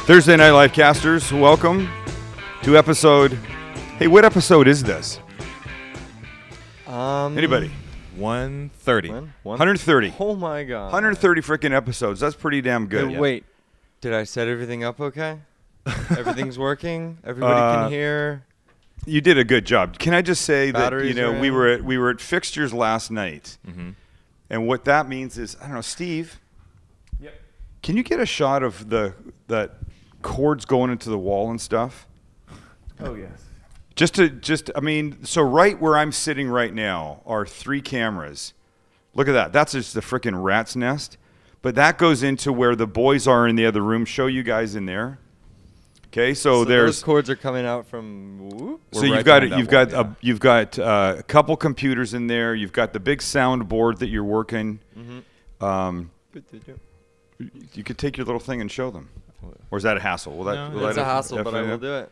Thursday Night Live Casters, welcome to episode. Hey, what episode is this? Anybody? 130. 130. Oh my god. 130 freaking episodes. That's pretty damn good. Hey, wait, did I set everything up okay? Everything's working? Everybody can hear? You did a good job. Can I just say Batteries that we were at Fixtures last night, and what that means is, I don't know, Steve. Yep. Can you get a shot of that cords going into the wall and stuff? Oh yes. I mean, so right where I'm sitting right now are 3 cameras. Look at that. That's just the freaking rat's nest. But that goes into where the boys are in the other room. Show you guys in there. Okay, so there's those cords are coming out from. Whoop. So you've got a couple computers in there. You've got the big soundboard that you're working. You could take your little thing and show them. Or is that a hassle? It's a hassle, but I will do it.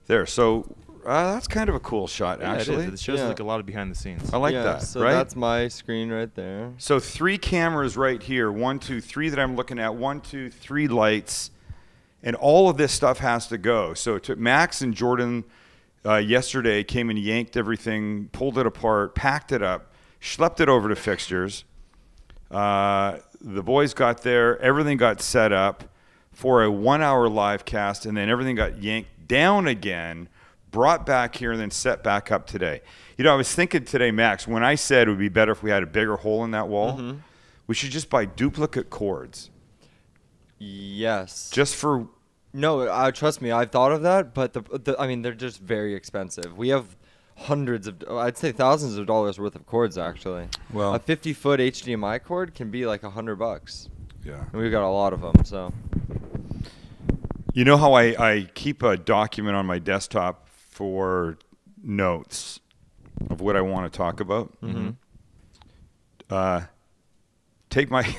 There. So that's kind of a cool shot, actually. It shows like a lot of behind the scenes. I like that. So right? that's my screen right there. So 3 cameras right here. 1, 2, 3 that I'm looking at. 1, 2, 3 lights. And all of this stuff has to go. So it took Max and Jordan yesterday came and yanked everything, pulled it apart, packed it up, schlepped it over to Fixtures. The boys got there. Everything got set up for a 1-hour live cast, and then everything got yanked down again, brought back here, and then set back up today. You know, I was thinking today, Max, when I said it would be better if we had a bigger hole in that wall, we should just buy duplicate cords. Yes. Just for... No, trust me, I've thought of that, but I mean, they're just very expensive. We have hundreds of, I'd say thousands of dollars worth of cords, actually. Well, a 50-foot HDMI cord can be like $100. Yeah. And we've got a lot of them, so. You know how I keep a document on my desktop for notes of what I want to talk about? Take my...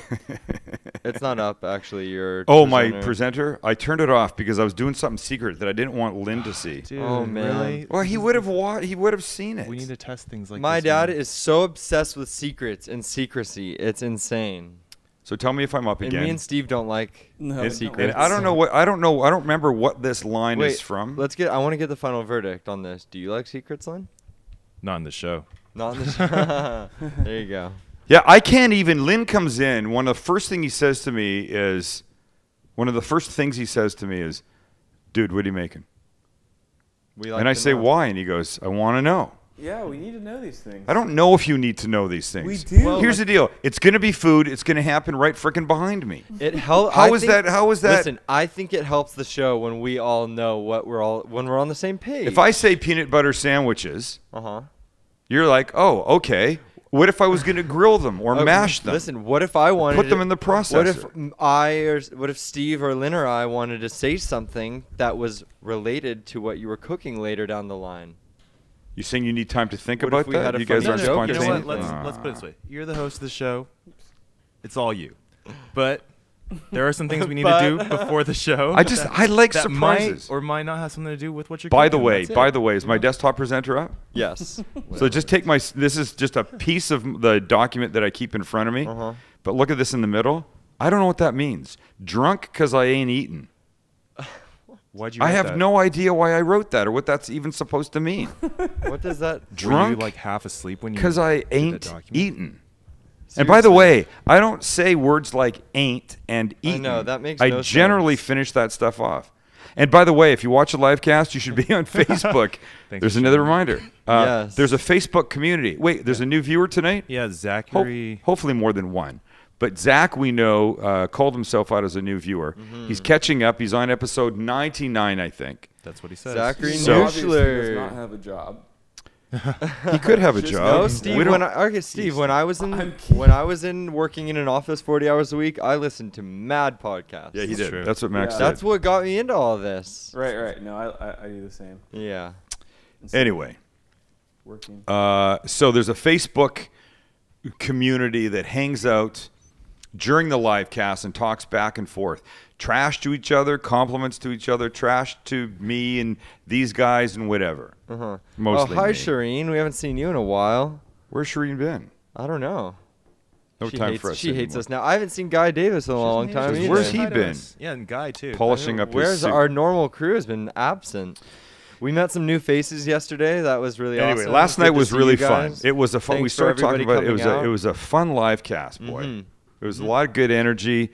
It's not up, actually. My presenter? I turned it off because I was doing something secret that I didn't want Lynn to see. Dude, oh, man. Really? Well, he would have seen it. We need to test things like My this. dad is so obsessed with secrets and secrecy. It's insane. So tell me if I'm up And again. me and Steve don't like secrets. And I don't remember what this line is from. I want to get the final verdict on this. Do you like secrets, Lynn? Not in the show. Not in the show. There you go. Yeah, I can't even. Lynn comes in. One of the first things he says to me is, dude, what are you making? And I say, why? And he goes, I want to know. Yeah, we need to know these things. I don't know if you need to know these things. We do. Well, Here's the deal. It's going to be food. It's going to happen right frickin' behind me. How is that? Listen, I think it helps the show when we all know when we're on the same page. If I say peanut butter sandwiches, you're like, oh, okay. What if I was going to grill them or mash them? Listen, what if I wanted put them in the processor? What if Steve or Lynn or I wanted to say something that was related to what you were cooking later down the line? You saying you need time to think What about if we had that? a You guys funny aren't joke? You know spontaneous. what? Let's put it this way. You're the host of the show. It's all you. But there are some things we need to do before the show. I like that surprises. might or might not have something to do with what you're By cooking. the way, is my desktop presenter up? Yes. So just take this is just a piece of the document that I keep in front of me. But look at this in the middle. I don't know what that means. Drunk because I ain't eaten. Why'd you I write have that? no idea why I wrote that or what that's even supposed to mean. What does that? Were Drunk you like half asleep when you because I did that ain't document? eaten. And by the way, I don't say words like ain't and eaten. know, that makes I no generally sense. finish that stuff off. And by the way, if you watch a live cast, you should be on Facebook. There's for another sharing. reminder. Yes. There's a Facebook community. Wait, there's a new viewer tonight? Yeah, Zachary. Hopefully more than one. But Zach, we know, called himself out as a new viewer. He's catching up. He's on episode 99, I think. That's what he says. Zachary So- Obviously does not have a job. He could have a Just job. No, Steve. We don't- When I was working in an office 40 hours a week, I listened to mad podcasts. Yeah, he That's did. true. That's what Max Yeah. said. That's what got me into all this. Right. No, I do the same. Yeah. Anyway, Working. so there's a Facebook community that hangs out during the live cast and talks back and forth. Trash to each other, compliments to each other, trash to me and these guys and whatever. Mostly hi, me. Shireen. We haven't seen you in a while. Where's Shireen been? I don't know. No She time hates, for us She hates anymore. us now. I haven't seen Guy Davis in a long time us. either. Where's he Hi to been? us. Yeah, and Guy too. Polishing up his Where's suit. our normal crew has been absent. We met some new faces yesterday. That was really Anyway, awesome. last Good night to was see really you fun. guys. It was a fun. We Thanks for started talking everybody about it. coming It out. was a fun live cast, boy. Mhm. It was a lot of good energy.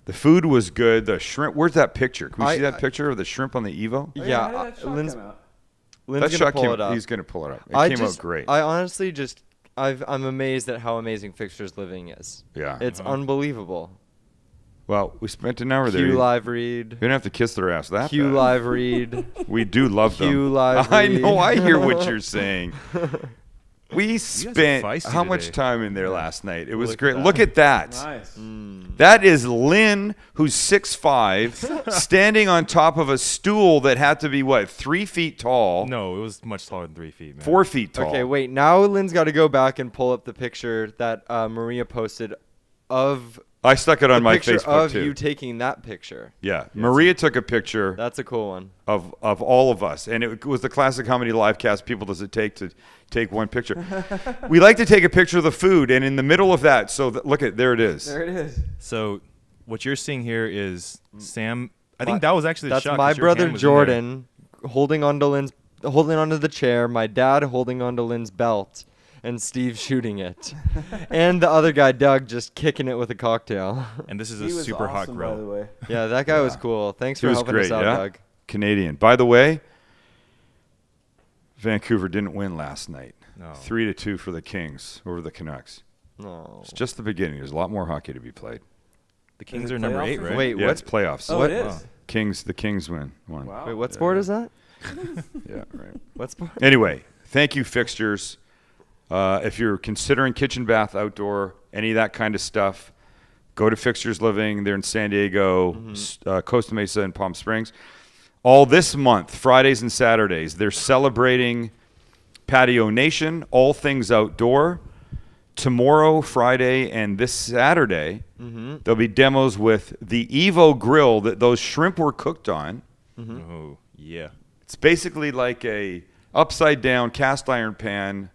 The food was good. The shrimp. Where's that picture? Can we see that picture of the shrimp on the Evo? Oh, how Yeah, did that shot Lynn's, come out? Lynn's That gonna shot pull came. it up. He's gonna pull it up. It came out great. I honestly just, I'm amazed at how amazing Fixtures Living is. Yeah. It's unbelievable. Well, we spent an hour there. Q You live read. didn't have to kiss their ass that Q bad. live read. We do love them. Q live I read. know. I hear what you're saying. We are spent feisty how much today. time in there last night? It was Look at great. that. Look at that. Nice. That is Lynn, who's 6'5", standing on top of a stool that had to be, what, 3 feet tall? No, it was much taller than 3 feet, man. 4 feet tall. Okay, wait. Now Lynn's got to go back and pull up the picture that Maria posted of I stuck it on the my picture Facebook, of too. you taking that picture. Yeah. Maria took a picture That's a cool one. of all of us, and it was the classic comedy live cast. People does it take to take one picture? We like to take a picture of the food, and in the middle of that, so look at, there it is. There it is. So what you're seeing here is Sam. I think that was actually the That's shot. my 'cause your brother hand was in there. Jordan holding onto the chair. My dad holding onto Lynn's belt, and Steve shooting it, and the other guy Doug just kicking it with a cocktail. And this is He a was super hot awesome, by the grill. way. Yeah, that guy was cool. Thanks He for was helping great, us out, yeah? Doug. Canadian. By the way, Vancouver didn't win last night. No. 3-2 for the Kings over the Canucks. No. It's just the beginning. There's a lot more hockey to be played. The Kings Is it are number playoffs 8, or right? Wait, Yeah, what? it's playoffs. Oh, What? it is. Wow. The Kings win. One. Wow. Wait, what sport is that? Yeah, right. What sport? Anyway, thank you, Fixtures. If you're considering kitchen, bath, outdoor, any of that kind of stuff, go to Fixtures Living. They're in San Diego, Costa Mesa, and Palm Springs. All this month, Fridays and Saturdays, they're celebrating Patio Nation, all things outdoor. Tomorrow, Friday, and this Saturday, there'll be demos with the Evo grill that those shrimp were cooked on. Oh, yeah. It's basically like a upside-down cast iron pan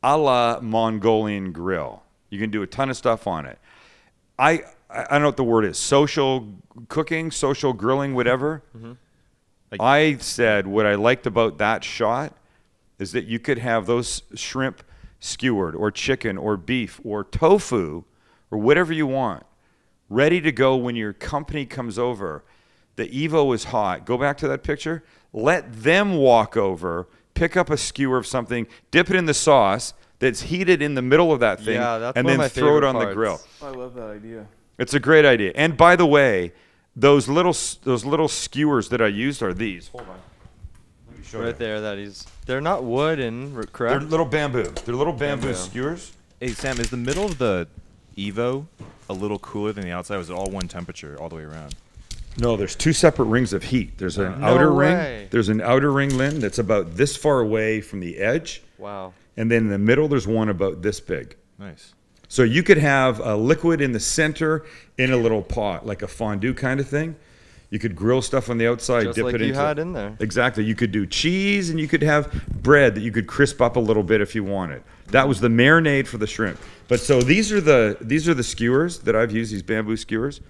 a la Mongolian grill. You can do a ton of stuff on it. I don't know what the word is. Social cooking, social grilling, whatever. I said what I liked about that shot is that you could have those shrimp skewered or chicken or beef or tofu or whatever you want ready to go when your company comes over. The Evo is hot. Go back to that picture. Let them walk over, pick up a skewer of something, dip it in the sauce that's heated in the middle of that thing, Yeah, that's and one of then my throw it favorite on the parts. grill. I love that idea. It's a great idea. And by the way, those little skewers that I used are these. Hold on. Let me show you. Right there, they're not wooden, They're correct? little bamboo. They're little bamboo Bamboo. skewers. Hey, Sam, is the middle of the Evo a little cooler than the outside? Or is it all one temperature all the way around? No, there's two separate rings of heat. There's an No outer way. ring. There's an outer ring, Lynn, that's about this far away from the edge. Wow. And then in the middle, there's one about this big. Nice. So you could have a liquid in the center in a little pot, like a fondue kind of thing. You could grill stuff on the outside, Just dip like it you into had in there. Exactly. You could do cheese, and you could have bread that you could crisp up a little bit if you wanted. That was the marinade for the shrimp. But so these are the skewers that I've used. These bamboo skewers.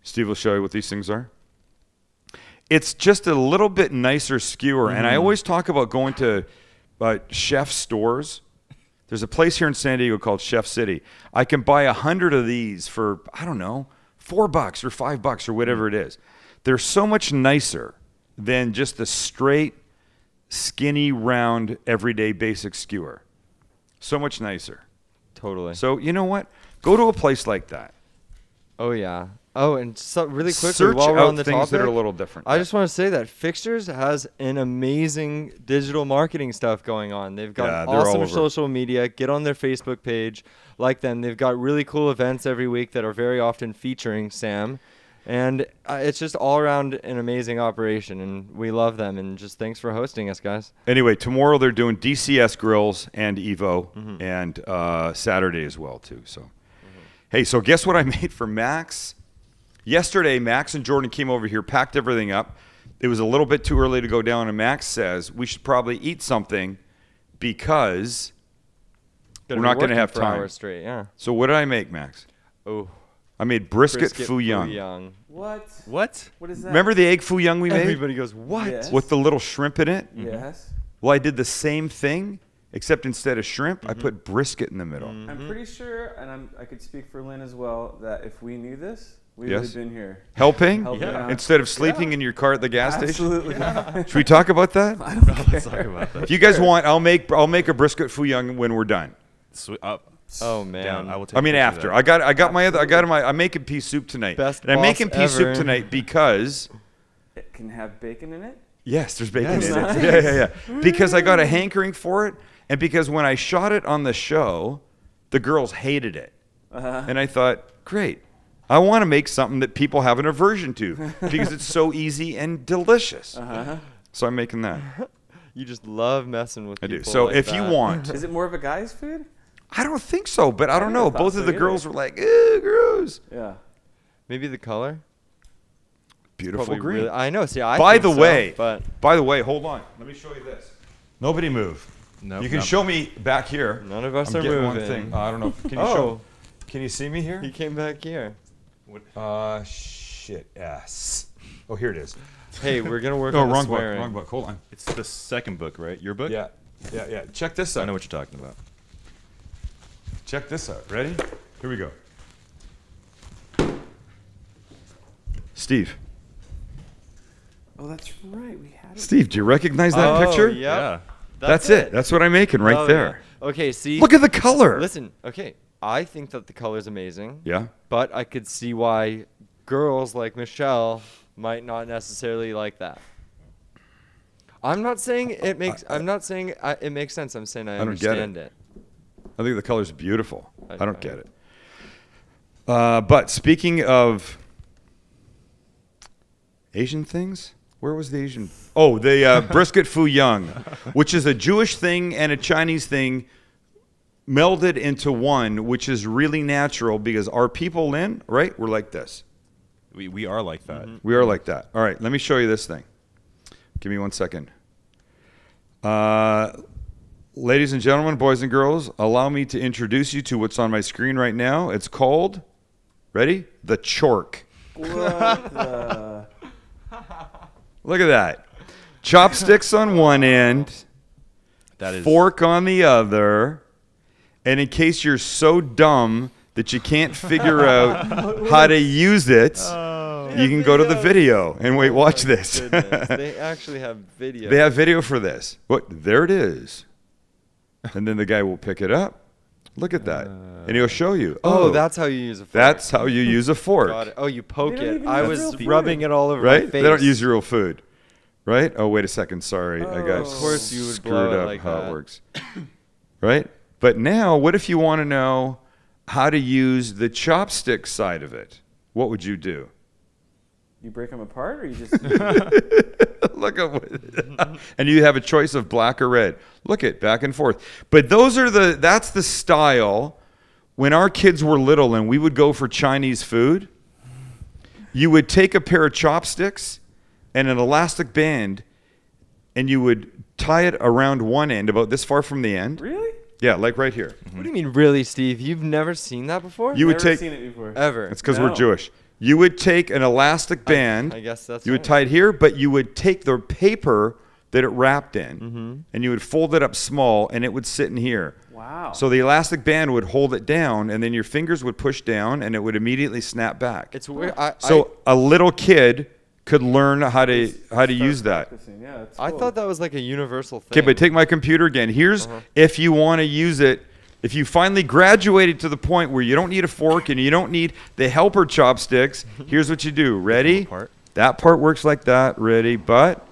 Steve will show you what these things are. It's just a little bit nicer skewer, and I always talk about going to chef stores. There's a place here in San Diego called Chef City. I can buy 100 of these for, I don't know, $4 or $5 or whatever it is. They're so much nicer than just the straight, skinny, round, everyday basic skewer. So much nicer. Totally. So you know what? Go to a place like that. Oh yeah. Oh, and so really quickly Search while we're out on the things topic, that are a little different. I just want to say that Fixtures has an amazing digital marketing stuff going on. They've got Yeah, they're all awesome over. social media. Get on their Facebook page, like them. They've got really cool events every week that are very often featuring Sam. And it's just all around an amazing operation, and we love them. And just thanks for hosting us, guys. Anyway, tomorrow they're doing DCS grills and Evo, and Saturday as well too. So, hey, so guess what I made for Max? Yesterday, Max and Jordan came over here, packed everything up. It was a little bit too early to go down, and Max says we should probably eat something because Gonna We're be not going to working have for time. hours straight. Yeah. So what did I make, Max? Oh, I made brisket, brisket fuyang. What? What? What is that? Remember the egg fuyang we made Everybody goes, what? Yes. with the little shrimp in it? Yes. Well, I did the same thing, except instead of shrimp, I put brisket in the middle. I'm pretty sure, and I could speak for Lynn as well, that if we knew this, we Yes. would have been here. Helping? Helping Yeah. out. Instead of sleeping in your car at the gas station? Absolutely. Should we talk about that? Let's talk about that. If you guys want, I'll make a brisket fuyang when we're done. Sweet. Oh man. Down. I will take I mean, a picture of after. that. I'm making pea soup tonight. Best and I'm boss making pea soup ever. tonight because, It can have bacon in it. yes, there's bacon Yes. in Nice. it. Yeah. Because I got a hankering for it, and because when I shot it on the show, the girls hated it. And I thought, great. I want to make something that people have an aversion to because it's so easy and delicious. So I'm making that. You just love messing with I people. do. So like if that. you want, Is it more of a guy's food? I don't think so, but I don't know. would've thought Both of so the either. girls were like, ew, gross. Yeah. Maybe the color. Beautiful Probably green. really- I know. See, I By think the so, way, but hold on. Let me show you this. Nobody move. Nope, You can nope. show me back here. none of us I'm are getting moving. one thing. I don't know. Can you Oh. show? Can you see me here? He came back here. Shit. Yes. Oh, here it is. Hey, we're gonna work Oh, on the wrong book. swearing. Wrong book. Hold on. It's the second book, right? Your book? Yeah. Check this I out. know what you're talking about. Check this out. Ready? Here we go. Steve. Oh, that's right. We had it. Steve, do you recognize that Oh, picture? Yep. Yeah. That's it. That's what I'm making right Love there. it. Okay, see. Look at the color. Listen. Okay, I think that the color's amazing. Yeah. But I could see why girls like Michelle might not necessarily like that. I'm not saying it makes. I'm not saying it makes sense. I'm saying I don't get it. understand it. I think the color's beautiful. I don't I- get it. But speaking of Asian things, where was the Asian? Oh, the brisket fuyang, which is a Jewish thing and a Chinese thing melded into one, which is really natural because our people in, right? We're like this. We are like that. We are like that. All right, let me show you this thing. Give me 1 second. Ladies and gentlemen, boys and girls, allow me to introduce you to what's on my screen right now. It's called, ready? The chork. What the? Look at that. Chopsticks on one end, That is fork on the other, and in case you're so dumb that you can't figure out how to use it, you can go to the video and wait, watch this. Goodness, they actually have video. They have video for this. What? There it is. And then the guy will pick it up. Look at that. And he'll show you. Oh, that's how you use a fork. That's how you use a fork. Got it. Oh, you poke They don't it. even I use was real food. rubbing it all over my Right? face. They don't use real food. Right? Oh, wait a second. Sorry. I got Of course you would screwed blow it up like how that. it works. Right? But now, what if you want to know how to use the chopstick side of it? What would you do? You break them apart, or you just? Look at what, and you have a choice of black or red. Look at back and forth. But that's the style when our kids were little and we would go for Chinese food. You would take a pair of chopsticks and an elastic band and you would tie it around one end about this far from the end. Really? Yeah, like right here. What do you mean, really, Steve? You've never seen that before? You would Never take seen it before. Ever? It's because we're No. Jewish. You would take an elastic band. I guess that's You would right. tie it here, but you would take the paper that it wrapped in, and you would fold it up small, and it would sit in here. Wow. So the elastic band would hold it down, and then your fingers would push down, and it would immediately snap back. It's weird. So a little kid could learn how to Start use that. practicing. Yeah, that's I cool. thought that was like a universal thing. Okay, but take my computer again. Here's if you want to use it. If you finally graduated to the point where you don't need a fork and you don't need the helper chopsticks, here's what you do. Ready? apart. That part works like that. Ready? But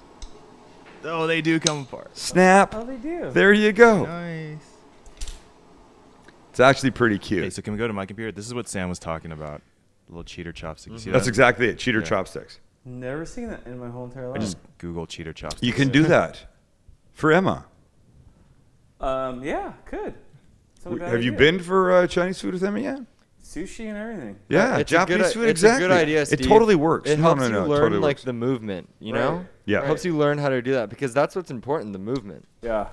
Oh, they do come apart. snap. Oh, they do. There you go. Nice. It's actually pretty cute. Okay, so can we go to my computer? This is what Sam was talking about. The little cheater chopstick. You see That's that? exactly it. Cheater Yeah. chopsticks. Never seen that in my whole entire I life. just Google cheater chopsticks. You can do that for Emma. Yeah, could. It's not a bad Have you idea. been for Chinese food with Emma yet? Sushi and everything? Yeah, It's a Japanese good, food. it's Exactly. a good idea, It Steve. totally works. It No, helps no, you no, it learn totally like works. the movement, you Right. know? Yeah. It helps you learn how to do that because that's what's important, the movement. Yeah.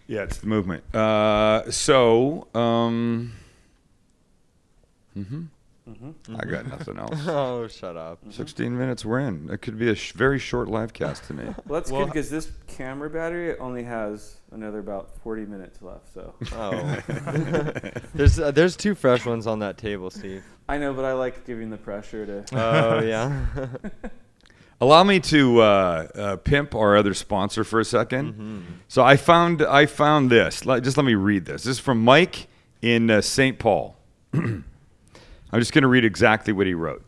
Yeah, it's the movement. I got nothing else. Oh, shut up. 16 minutes we're in. It could be a very short live cast to me. Well, that's good because this camera battery only has another about 40 minutes left. So. Oh. there's 2 fresh ones on that table, Steve. I know, but I like giving the pressure to. Oh, yeah. Allow me to pimp our other sponsor for a second. So I found this. Just let me read this. This is from Mike in St. Paul. I'm just going to read exactly what he wrote.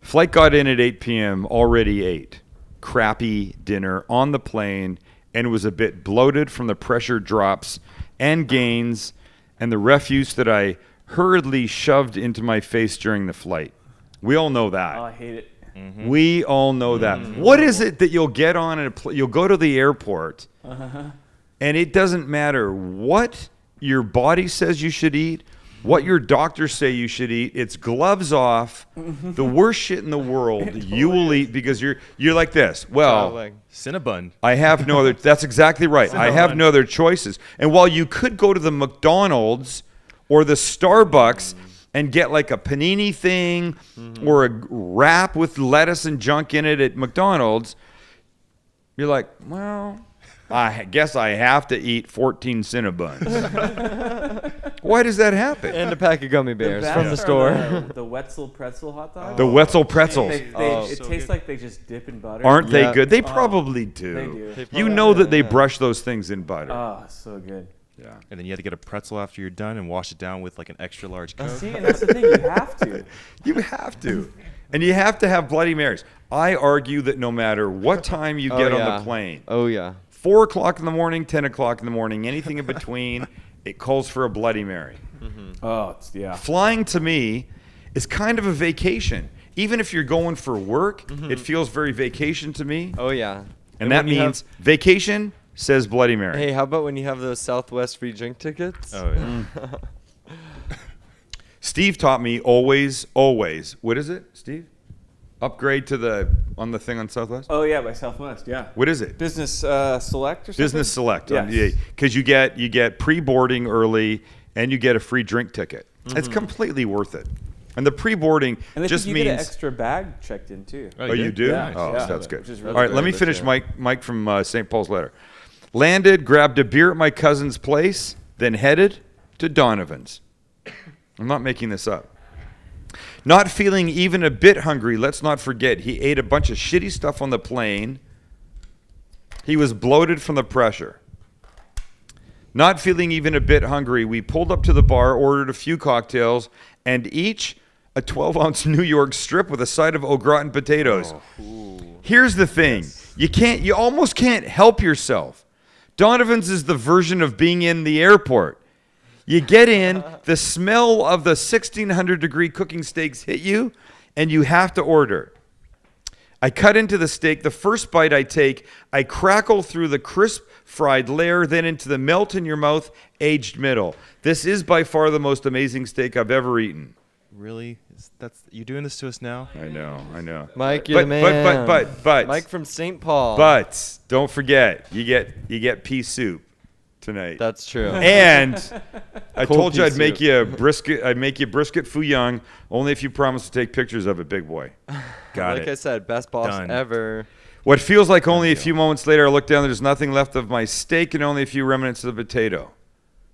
Flight got in at 8 p.m., already ate. Crappy dinner on the plane and was a bit bloated from the pressure drops and gains and the refuse that I hurriedly shoved into my face during the flight. We all know that. Oh, I hate it. We all know that. What is it that you'll get on you'll go to the airport and it doesn't matter what your body says you should eat, what your doctors say you should eat. It's gloves off. The worst shit in the world you will eat because you're like this. Well, Cinnabon. I have no other. That's exactly right. I have no other choices. And while you could go to the McDonald's or the Starbucks and get like a panini thing or a wrap with lettuce and junk in it at McDonald's, you're like, well, I guess I have to eat 14 Cinnabons. Why does that happen? And a pack of gummy bears best from the are store. The Wetzel pretzel hot dogs. The Wetzel pretzels. It so tastes good. like they just dip in butter. Aren't they Yeah. good? They probably do. They do. They You probably know do, that they yeah. brush those things in butter. Oh, so good. Yeah. And then you have to get a pretzel after you're done and wash it down with like an extra large Coke. See, and that's the thing. You have to. You have to. And you have to have Bloody Marys. I argue that no matter what time you get on the plane, Oh, yeah. 4 o'clock in the morning, 10 o'clock in the morning, anything in between, it calls for a Bloody Mary. Oh, yeah. Flying to me is kind of a vacation. Even if you're going for work, it feels very vacation to me. Oh, yeah. And that when you means vacation says Bloody Mary. Hey, how about when you have those Southwest free drink tickets? Oh, yeah. Steve taught me always. What is it, Steve? Upgrade to on the thing on Southwest? Oh, yeah, by Southwest, yeah. What is it? Business Select or something? Business Select. Yes. Because you get pre-boarding early and you get a free drink ticket. It's completely worth it. And the pre-boarding And just you means... get an extra bag checked in, too. Oh, you do? Yeah, Oh, yeah. that's good. Which is All really right, let me good, finish yeah. Mike from St. Paul's letter. Landed, grabbed a beer at my cousin's place, then headed to Donovan's. I'm not making this up. Not feeling even a bit hungry, let's not forget, he ate a bunch of shitty stuff on the plane. He was bloated from the pressure. Not feeling even a bit hungry, we pulled up to the bar, ordered a few cocktails, and each a 12-ounce New York strip with a side of au gratin potatoes. Here's the thing. You almost can't help yourself. Donovan's is the version of being in the airport. You get in, the smell of the 1600-degree cooking steaks hit you, and you have to order. I cut into the steak. The first bite I take, I crackle through the crisp fried layer, then into the melt-in-your-mouth aged middle. This is by far the most amazing steak I've ever eaten. Really? You doing this to us now? I know. Mike, you're the man. But Mike from St. Paul. But don't forget, you get pea soup tonight. That's true. And I Cold told you pea I'd make soup. you a brisket. I'd make you brisket fouillon only if you promise to take pictures of it, big boy. Got like it. I said, best boss Done. ever. What feels like only a few moments later, I look down. There's nothing left of my steak and only a few remnants of the potato.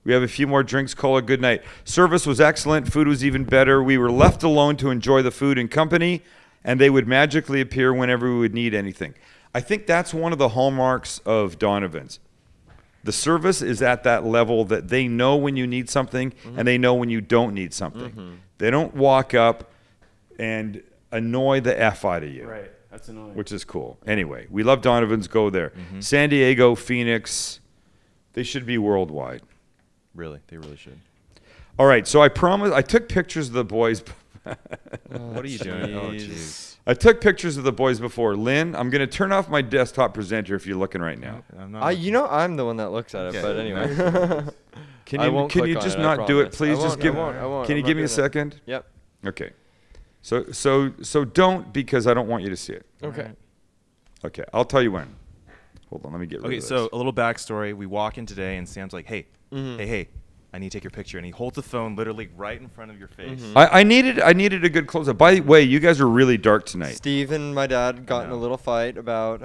We have a few more drinks. Call it good night. Service was excellent. Food was even better. We were left alone to enjoy the food and company, and they would magically appear whenever we would need anything. I think that's one of the hallmarks of Donovan's. The service is at that level that they know when you need something and they know when you don't need something. They don't walk up and annoy the F out of you. Right. That's annoying. Which is cool. Anyway, we love Donovan's. Go there. San Diego, Phoenix, they should be worldwide. Really? They really should. All right, so I promised. I took pictures of the boys. What are you doing? Oh, jeez. I took pictures of the boys before. Lynn, I'm going to turn off my desktop presenter if you're looking right now. I'm not. I'm the one that looks at it, Okay. but anyway. Can I you won't can click you on just it, I not do it, promise. please? I Just won't, give. I won't. Can you I'm give not me a doing it. second? Yep. Okay. So don't because I don't want you to see it. Okay. Okay, I'll tell you when. Hold on, let me get rid Okay, of this. so a little backstory. We walk in today, and Sam's like, hey, hey, I need to take your picture. And he holds the phone literally right in front of your face. I needed a good close-up. By the way, you guys are really dark tonight. Steve and my dad got in a little fight about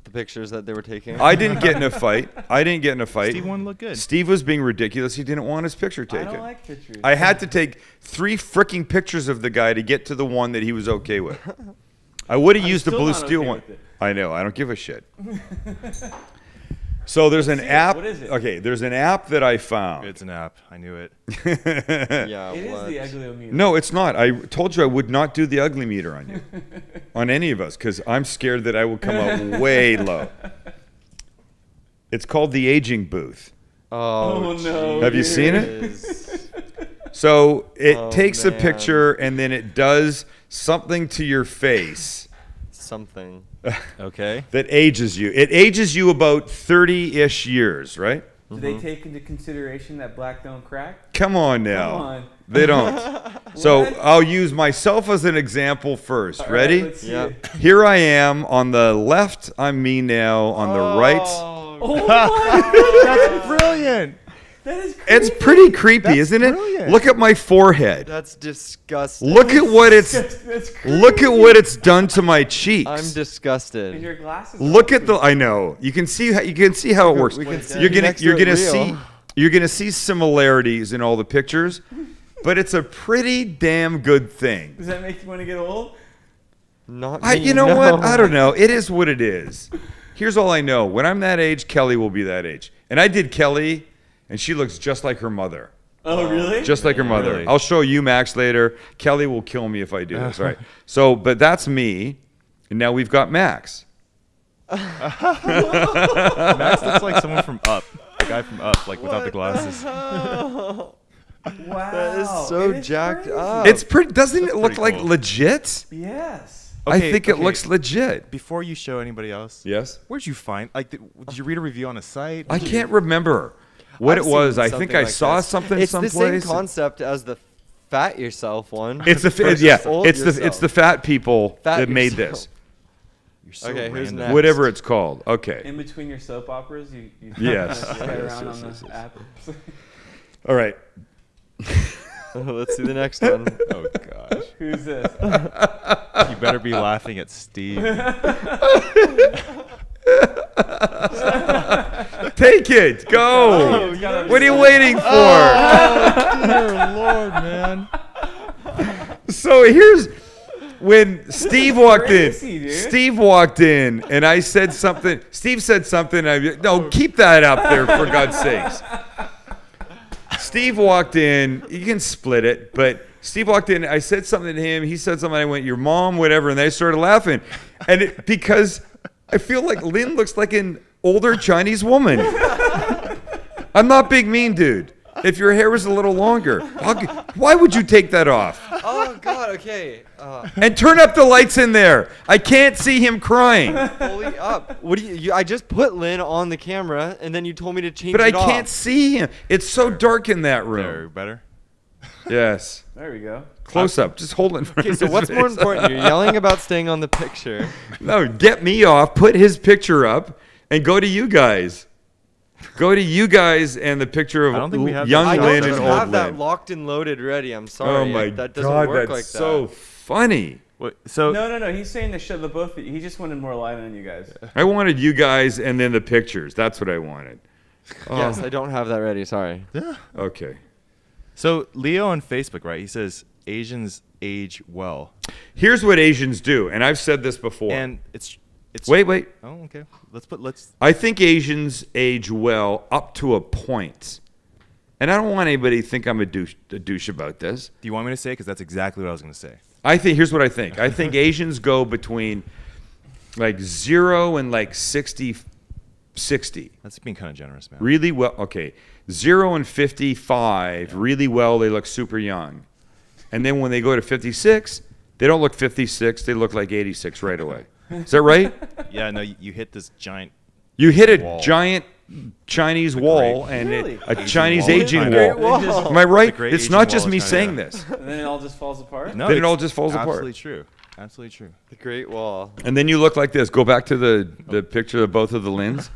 the pictures that they were taking. I didn't get in a fight. Steve wanted to look good. Steve was being ridiculous. He didn't want his picture taken. I don't like pictures. I had to take 3 freaking pictures of the guy to get to the one that he was okay with. I would have used the still blue not steel okay one. with it. I know. I don't give a shit. So there's an app. What is it? Okay, there's an app that I found. It's an app. I knew it. Yeah, It is what? the ugliometer. No, it's not. I told you I would not do the ugly meter on you, on any of us, because I'm scared that I will come out way low. It's called the aging booth. Oh, no. Have you seen it? jeez. So it Oh, takes a man. picture and then it does something to your face Something. Okay. that ages you. It ages you about 30-ish years, right? Do they take into consideration that black don't crack? Come on now. Come on. They don't. So What? I'll use myself as an example first. All right, Ready? let's see Yep. it. Here I am on the left. I'm me now. On the right. Oh my That's brilliant. That is crazy. It's pretty creepy, That's isn't it? brilliant. Look at my forehead. That's disgusting. Look at what it's That's crazy. look at what it's done to my cheeks. I'm And disgusted. your glasses. Look at the. I know. You can see how it works. We can see You're gonna next you're to it gonna real. see you're gonna see similarities in all the pictures, but it's a pretty damn good thing. Does that make you want to get old? Not I, me, you know no. what? I don't know. It is what it is. Here's all I know. When I'm that age, Kelly will be that age. And I did Kelly, and she looks just like her mother. Oh, really? Just like her mother. Really? I'll show you Max later. Kelly will kill me if I do this. All right. So, but that's me. And now we've got Max. Max looks like someone from Up. The guy from Up, like without the glasses. Wow. That is so It is jacked crazy. up. It's pretty. Doesn't it look pretty like cool. legit? Yes. I Okay, think it okay. looks legit. Before you show anybody else, Yes. where'd you find? Like, did you read a review on a site? I can't remember what I've it was. seen I think something I like saw this. something It's someplace. the same concept as the fat yourself one. It's the Versus yeah. old It's yourself. the fat people Fat that made yourself. this. You're so Okay, who's random. next? Whatever it's called. Okay. In between your soap operas, you Yes. play Yes, around yes, on yes, the yes. app. All right. Let's see the next one. Oh gosh. Who's this? You better be laughing at Steve. Take it. Go. It's gotta be What are you something. waiting for? Dear Lord, man. So here's when Steve walked in. crazy, dude. Steve walked in, and I said something. Steve said something. No, keep that up there for God's sakes. Steve walked in. You can split it, but Steve walked in. I said something to him. He said something. I went, "Your mom, whatever," and they started laughing. And because I feel like Lynn looks like an older Chinese woman. I'm not being mean, dude. If your hair was a little longer, why would you take that off? Oh God. Okay. And turn up the lights in there. I can't see him crying. Fully up. What do you? I just put Lynn on the camera, and then you told me to change But I it off. can't see him. It's so dark in that There, room. better. Yes. There we go. Close up. Just hold it in front Okay, of so his what's more face. important? You're yelling about staying on the picture. No, get me off. Put his picture up and go to you guys. Go to you guys and the picture of I don't think we have young that. I Lynn don't and just old have that Lynn. locked and loaded ready. I'm sorry. Oh my that doesn't God, work that's like so that. funny. What, so No. He's saying to show the both of you. He just wanted more light on you guys. I wanted you guys and then the pictures. That's what I wanted. Oh, Yes, I don't have that ready. Sorry. okay. So Leo on Facebook, right? He says Asians age well, Here's what Asians do, and I've said this before. and it's Wait. Oh, okay. Let's. I think Asians age well up to a point. And I don't want anybody to think I'm a douche about this. Do you want me to say? Because that's exactly what I was going to say. Here's what I think. I think Asians go between like 0 and like 60. That's being kind of generous, man. Really well. Okay. 0 and 55, really well. They look super young. And then when they go to 56, they don't look 56. They look like 86 right away. Is that right? Yeah, no, you hit this giant. You hit a Wall. giant Chinese wall great- and Really? a Asian Chinese wall in aging China. wall. Whoa. Am I right? great It's Asian not wall just in me China. saying this. And then it all just falls apart. No, Then it it's all just falls apart. Absolutely true. Absolutely true. The Great Wall. And then you look like this. Go back to the picture of both of the Lins.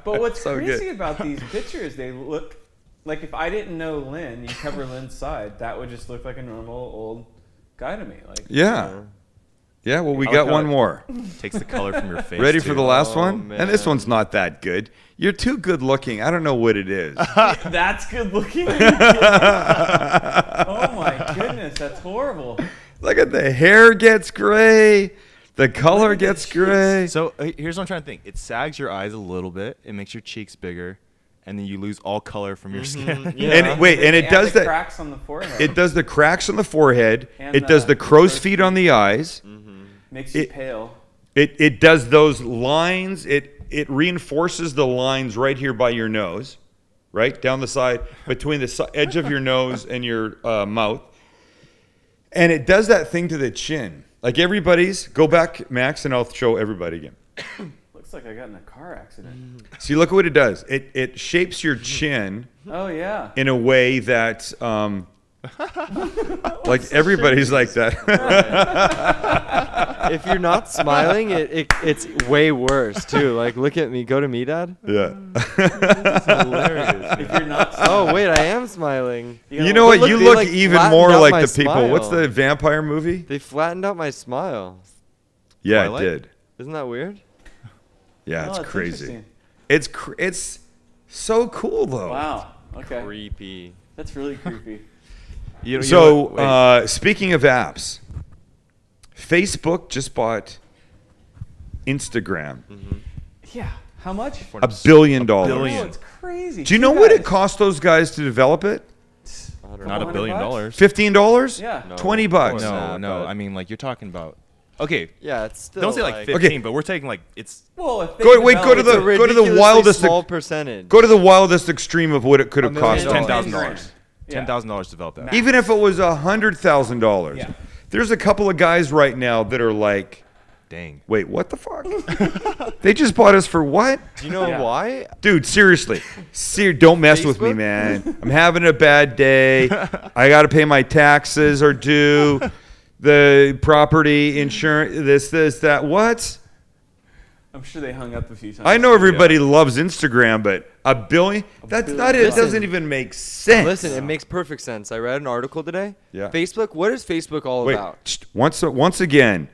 But what's So crazy good. about these pictures, they look like if I didn't know Lynn, you cover Lynn's side, that would just look like a normal old guy to me. Like, Yeah. Yeah, well, we I like got how one it more. Takes the color from your face. Ready too. for the last Oh, one? And this man. one's not that good. You're too good looking. I don't know what it is. that's good looking. Oh my goodness, that's horrible. Look at the hair gets gray. The color gets gray. So here's what I'm trying to think. It sags your eyes a little bit. It makes your cheeks bigger, and then you lose all color from your skin. Yeah. And wait, and it does the that. cracks on the forehead. It does the cracks on the forehead. And It does the the crow's crow's feet on the eyes. Makes you it- pale. It does those lines. It reinforces the lines right here by your nose, right down the side between the edge of your nose and your mouth. And it does that thing to the chin. Like everybody's. Go back, Max, and I'll show everybody again. Looks like I got in a car accident. See, look at what it does. It shapes your chin Oh yeah. in a way that, like everybody's like that. If you're not smiling, it's way worse too. Like, look at me. Go to me, Dad. Yeah. Hilarious. If you're not, Oh wait, I am smiling. You know what? Look, You they, look like, even flattened more out like my the people. What's smile. the vampire movie? They flattened out my smile. Yeah, Twilight? it did. Isn't that weird? Yeah, Oh, it's that's crazy. interesting. It's so cool though. Wow. Okay. Creepy. That's really creepy. You know So what? Wait. speaking of apps, Facebook just bought Instagram. Yeah. How much? $1 billion. billion. Oh, it's crazy. Do you know what it cost those guys to develop it? I don't Not know. $1 billion. $15? Yeah. No. $20. No. No, no. but- I mean, like you're talking about. Okay, Yeah, it's still don't say like 15, Okay. but we're taking like it's. Well, if they Go to develop- the- It's a go to the ridiculously wildest- small percentage. Go to the wildest extreme of what it could have $1 cost million. them. $10,000. Yeah. $10,000 to develop that. Even if it was $100,000. Yeah. There's a couple of guys right now that are like, Dang. wait, what the fuck? They just bought us for what? Do you know Yeah. why? Dude, seriously. Don't mess with me, Facebook? man. I'm having a bad day. I got to pay my taxes are due. The property insurance, this, that. What? I'm sure they hung up a few times. I know everybody loves Instagram, but $1 billion? That's not it. It Listen. doesn't even make sense. Listen, it makes perfect sense. I read an article today. Yeah. Facebook. What is Facebook all Wait, about? once again,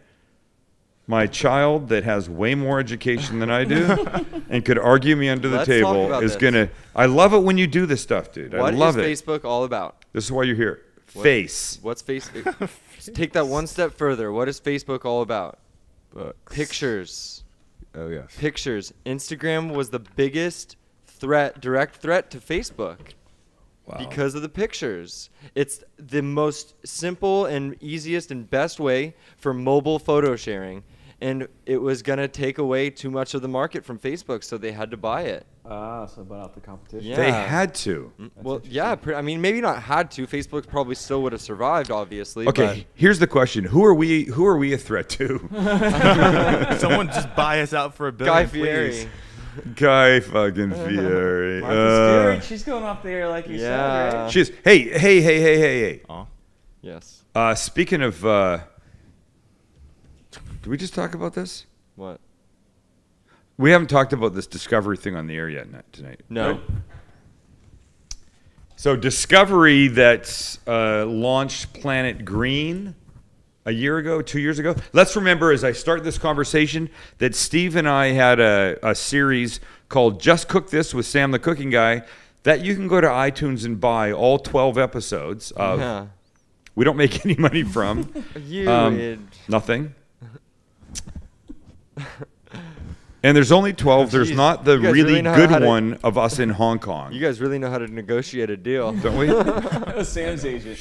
my child that has way more education than I do and could argue me under the Let's talk table about is this. going to. I love it when you do this stuff, dude. I What love is it. Facebook all about? This is why you're here. What- Face. What's Facebook? Take that one step further. What is Facebook all about? Pictures. Oh yes. Pictures. Instagram was the biggest direct threat to Facebook. Wow. Because of the pictures. It's the most simple and easiest and best way for mobile photo sharing. And it was going to take away too much of the market from Facebook, so they had to buy it. Ah, so about out the competition. Yeah. They had to. Well, yeah, I mean, maybe not had to. Facebook probably still would have survived, obviously. Okay, here's the question: Who are we a threat to? Someone just buy us out for $1 But billion, Guy please. Fieri. Guy fucking Fieri. Martha Stewart, she's going off the air like you Yeah. said, right? She's hey. Aw. Yes. Speaking of, did we just talk about this? What? We haven't talked about this Discovery thing on the air yet tonight. No. Nope. So Discovery that launched Planet Green a year ago, 2 years ago. Let's remember as I start this conversation that Steve and I had a series called Just Cook This with Sam the Cooking Guy that you can go to iTunes and buy all 12 episodes of. Yeah. We don't make any money from. You. Nothing. And there's only 12. There's Jeez. not the You guys really really know good how to- one of us in Hong Kong. You guys really know how to negotiate a deal. Don't we? That was Sam's agent.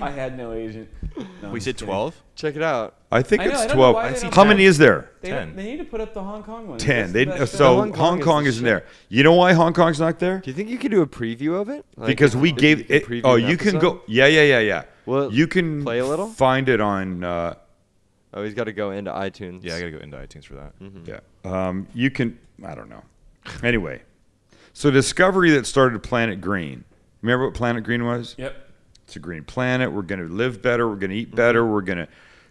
I had no agent. No, We I'm said just kidding. 12. I think I know, it's I don't know 12. why they see don't How have- many is there? They, 10. they need to put up the Hong Kong one. 10. That's the best So show. Hong Kong Hong is Kong the isn't shit. there. You know why Hong Kong's not there? Do you think you could do a preview of it? Like, Because we if gave you could it. preview Oh, an you can go. episode? Yeah. Well, You can play a little? find it on. Oh, he's got to go into iTunes. Yeah, I gotta go into iTunes for that. Yeah. You can. I don't know. Anyway, so Discovery that started Planet Green. Remember what Planet Green was? Yep. It's a green planet. We're going to live better. We're going to eat better. We're going to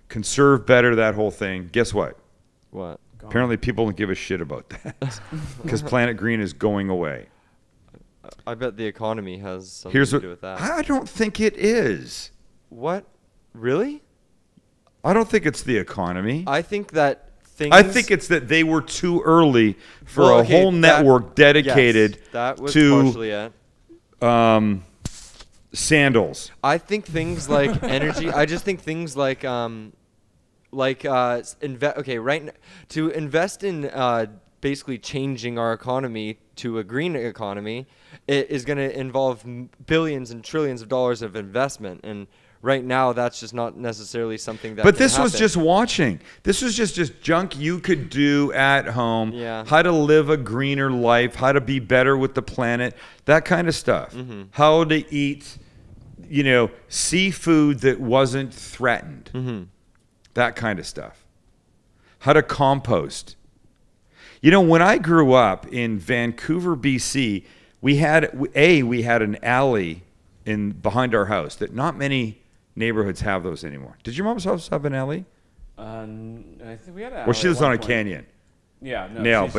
conserve better, that whole thing. Guess what? What? Apparently people don't give a shit about that because Planet Green is going away. I bet the economy has something to do with that. I don't think it is. What? Really? I don't think it's the economy. I think that things... I think it's that they were too early for a whole network dedicated that was to partially it. Sandals. I think things like energy. I just think things like to invest in basically changing our economy to a green economy, it is going to involve billions and trillions of dollars of investment, and right now that's just not necessarily something that. But this was just watching. This was just junk you could do at home. Yeah. How to live a greener life, how to be better with the planet, that kind of stuff. Mm-hmm. How to eat, seafood that wasn't threatened. Mm-hmm. That kind of stuff. How to compost. When I grew up in Vancouver, BC, we had an alley behind our house that not many neighborhoods have those anymore. Did your mom's house have an alley? I think we had an alley. Well, she lives on a canyon. Yeah, no,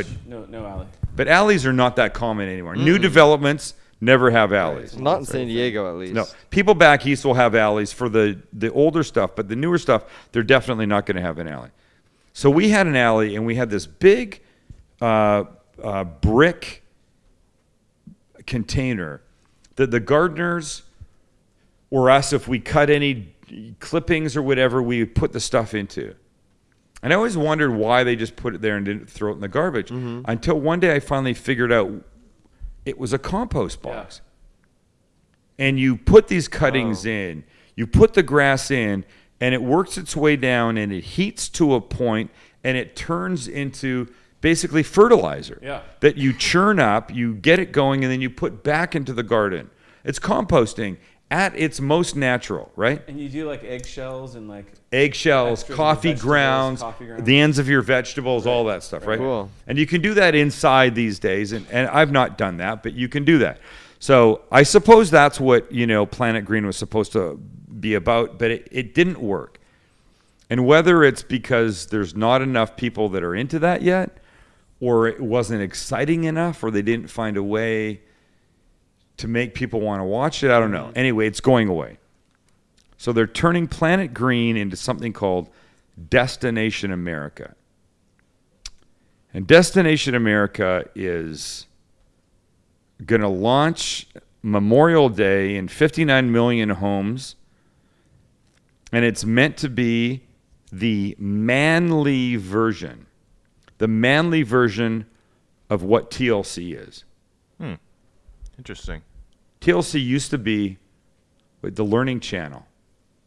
no alley. But alleys are not that common anymore. New developments never have alleys. Not in San Diego, at least. No, people back east will have alleys for the older stuff, but the newer stuff, they're definitely not going to have an alley. So we had an alley, and we had this big brick container that the gardeners or us, if we cut any clippings or whatever, we would put the stuff into. And I always wondered why they just put it there and didn't throw it in the garbage. Mm-hmm. Until one day I finally figured out it was a compost box. Yeah. And you put these cuttings in, you put the grass in, and it works its way down, and it heats to a point, and it turns into basically fertilizer that you churn up, you get it going, and then you put back into the garden. It's composting at its most natural, right? And you do like eggshells and like coffee grounds, the ends of your vegetables, all that stuff, right? Cool. And you can do that inside these days, and I've not done that, but you can do that. So I suppose that's what Planet Green was supposed to be about, but it didn't work. And whether it's because there's not enough people that are into that yet, or it wasn't exciting enough, or they didn't find a way to make people want to watch it, I don't know. Anyway, it's going away. So they're turning Planet Green into something called Destination America. And Destination America is going to launch Memorial Day in 59 million homes. And it's meant to be the manly version of what TLC is. Interesting. TLC used to be the Learning Channel.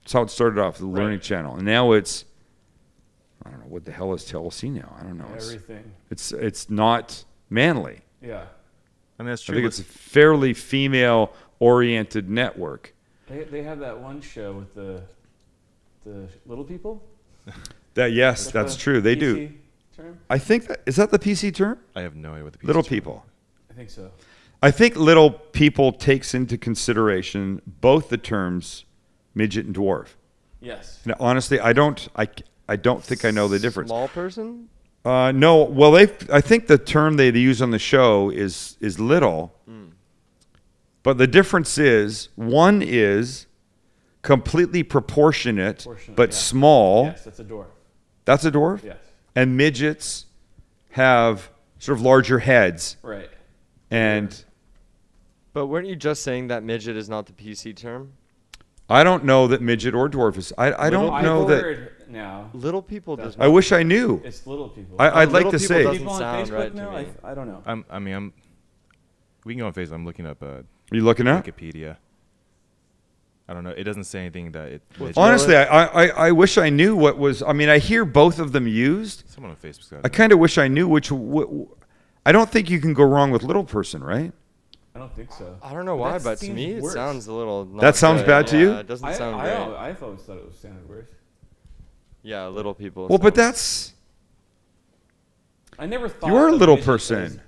That's how it started off, the Learning Channel. And now it's, I don't know, what the hell is TLC now? I don't know. Everything. It's not manly. Yeah. I mean, that's true. I think it's a fairly female-oriented network. They have that one show with the little people. That's true. They do. Term? I think is that the PC term? I have no idea what the PC little term people. I think so. I think little people takes into consideration both the terms midget and dwarf. Yes. And honestly, I don't think I know the difference. Small person? No. Well, I think the term they use on the show is little. But the difference is one is completely proportionate but small. Yes, that's a dwarf. That's a dwarf? Yes. And midgets have sort of larger heads. Right. And but weren't you just saying that midget is not the PC term? I don't know that midget or dwarf is. I don't know that. Now. Little people does. I wish I knew. It's little people. I'd like to say. Doesn't sound right to me. I don't know. We can go on Facebook. I'm looking up. Are you looking up? Wikipedia. I don't know. It doesn't say anything that it. Honestly, I wish I knew what was. I mean, I hear both of them used. Someone on Facebook's got it. I kind of wish I knew which. I don't think you can go wrong with little person, right? I don't think so. I don't know why, but to me it sounds a little. Not that sounds good. bad to you? It doesn't sound great. I've always thought it sounded worse. Yeah, little people. Well, but that's. I never thought. You are a little person.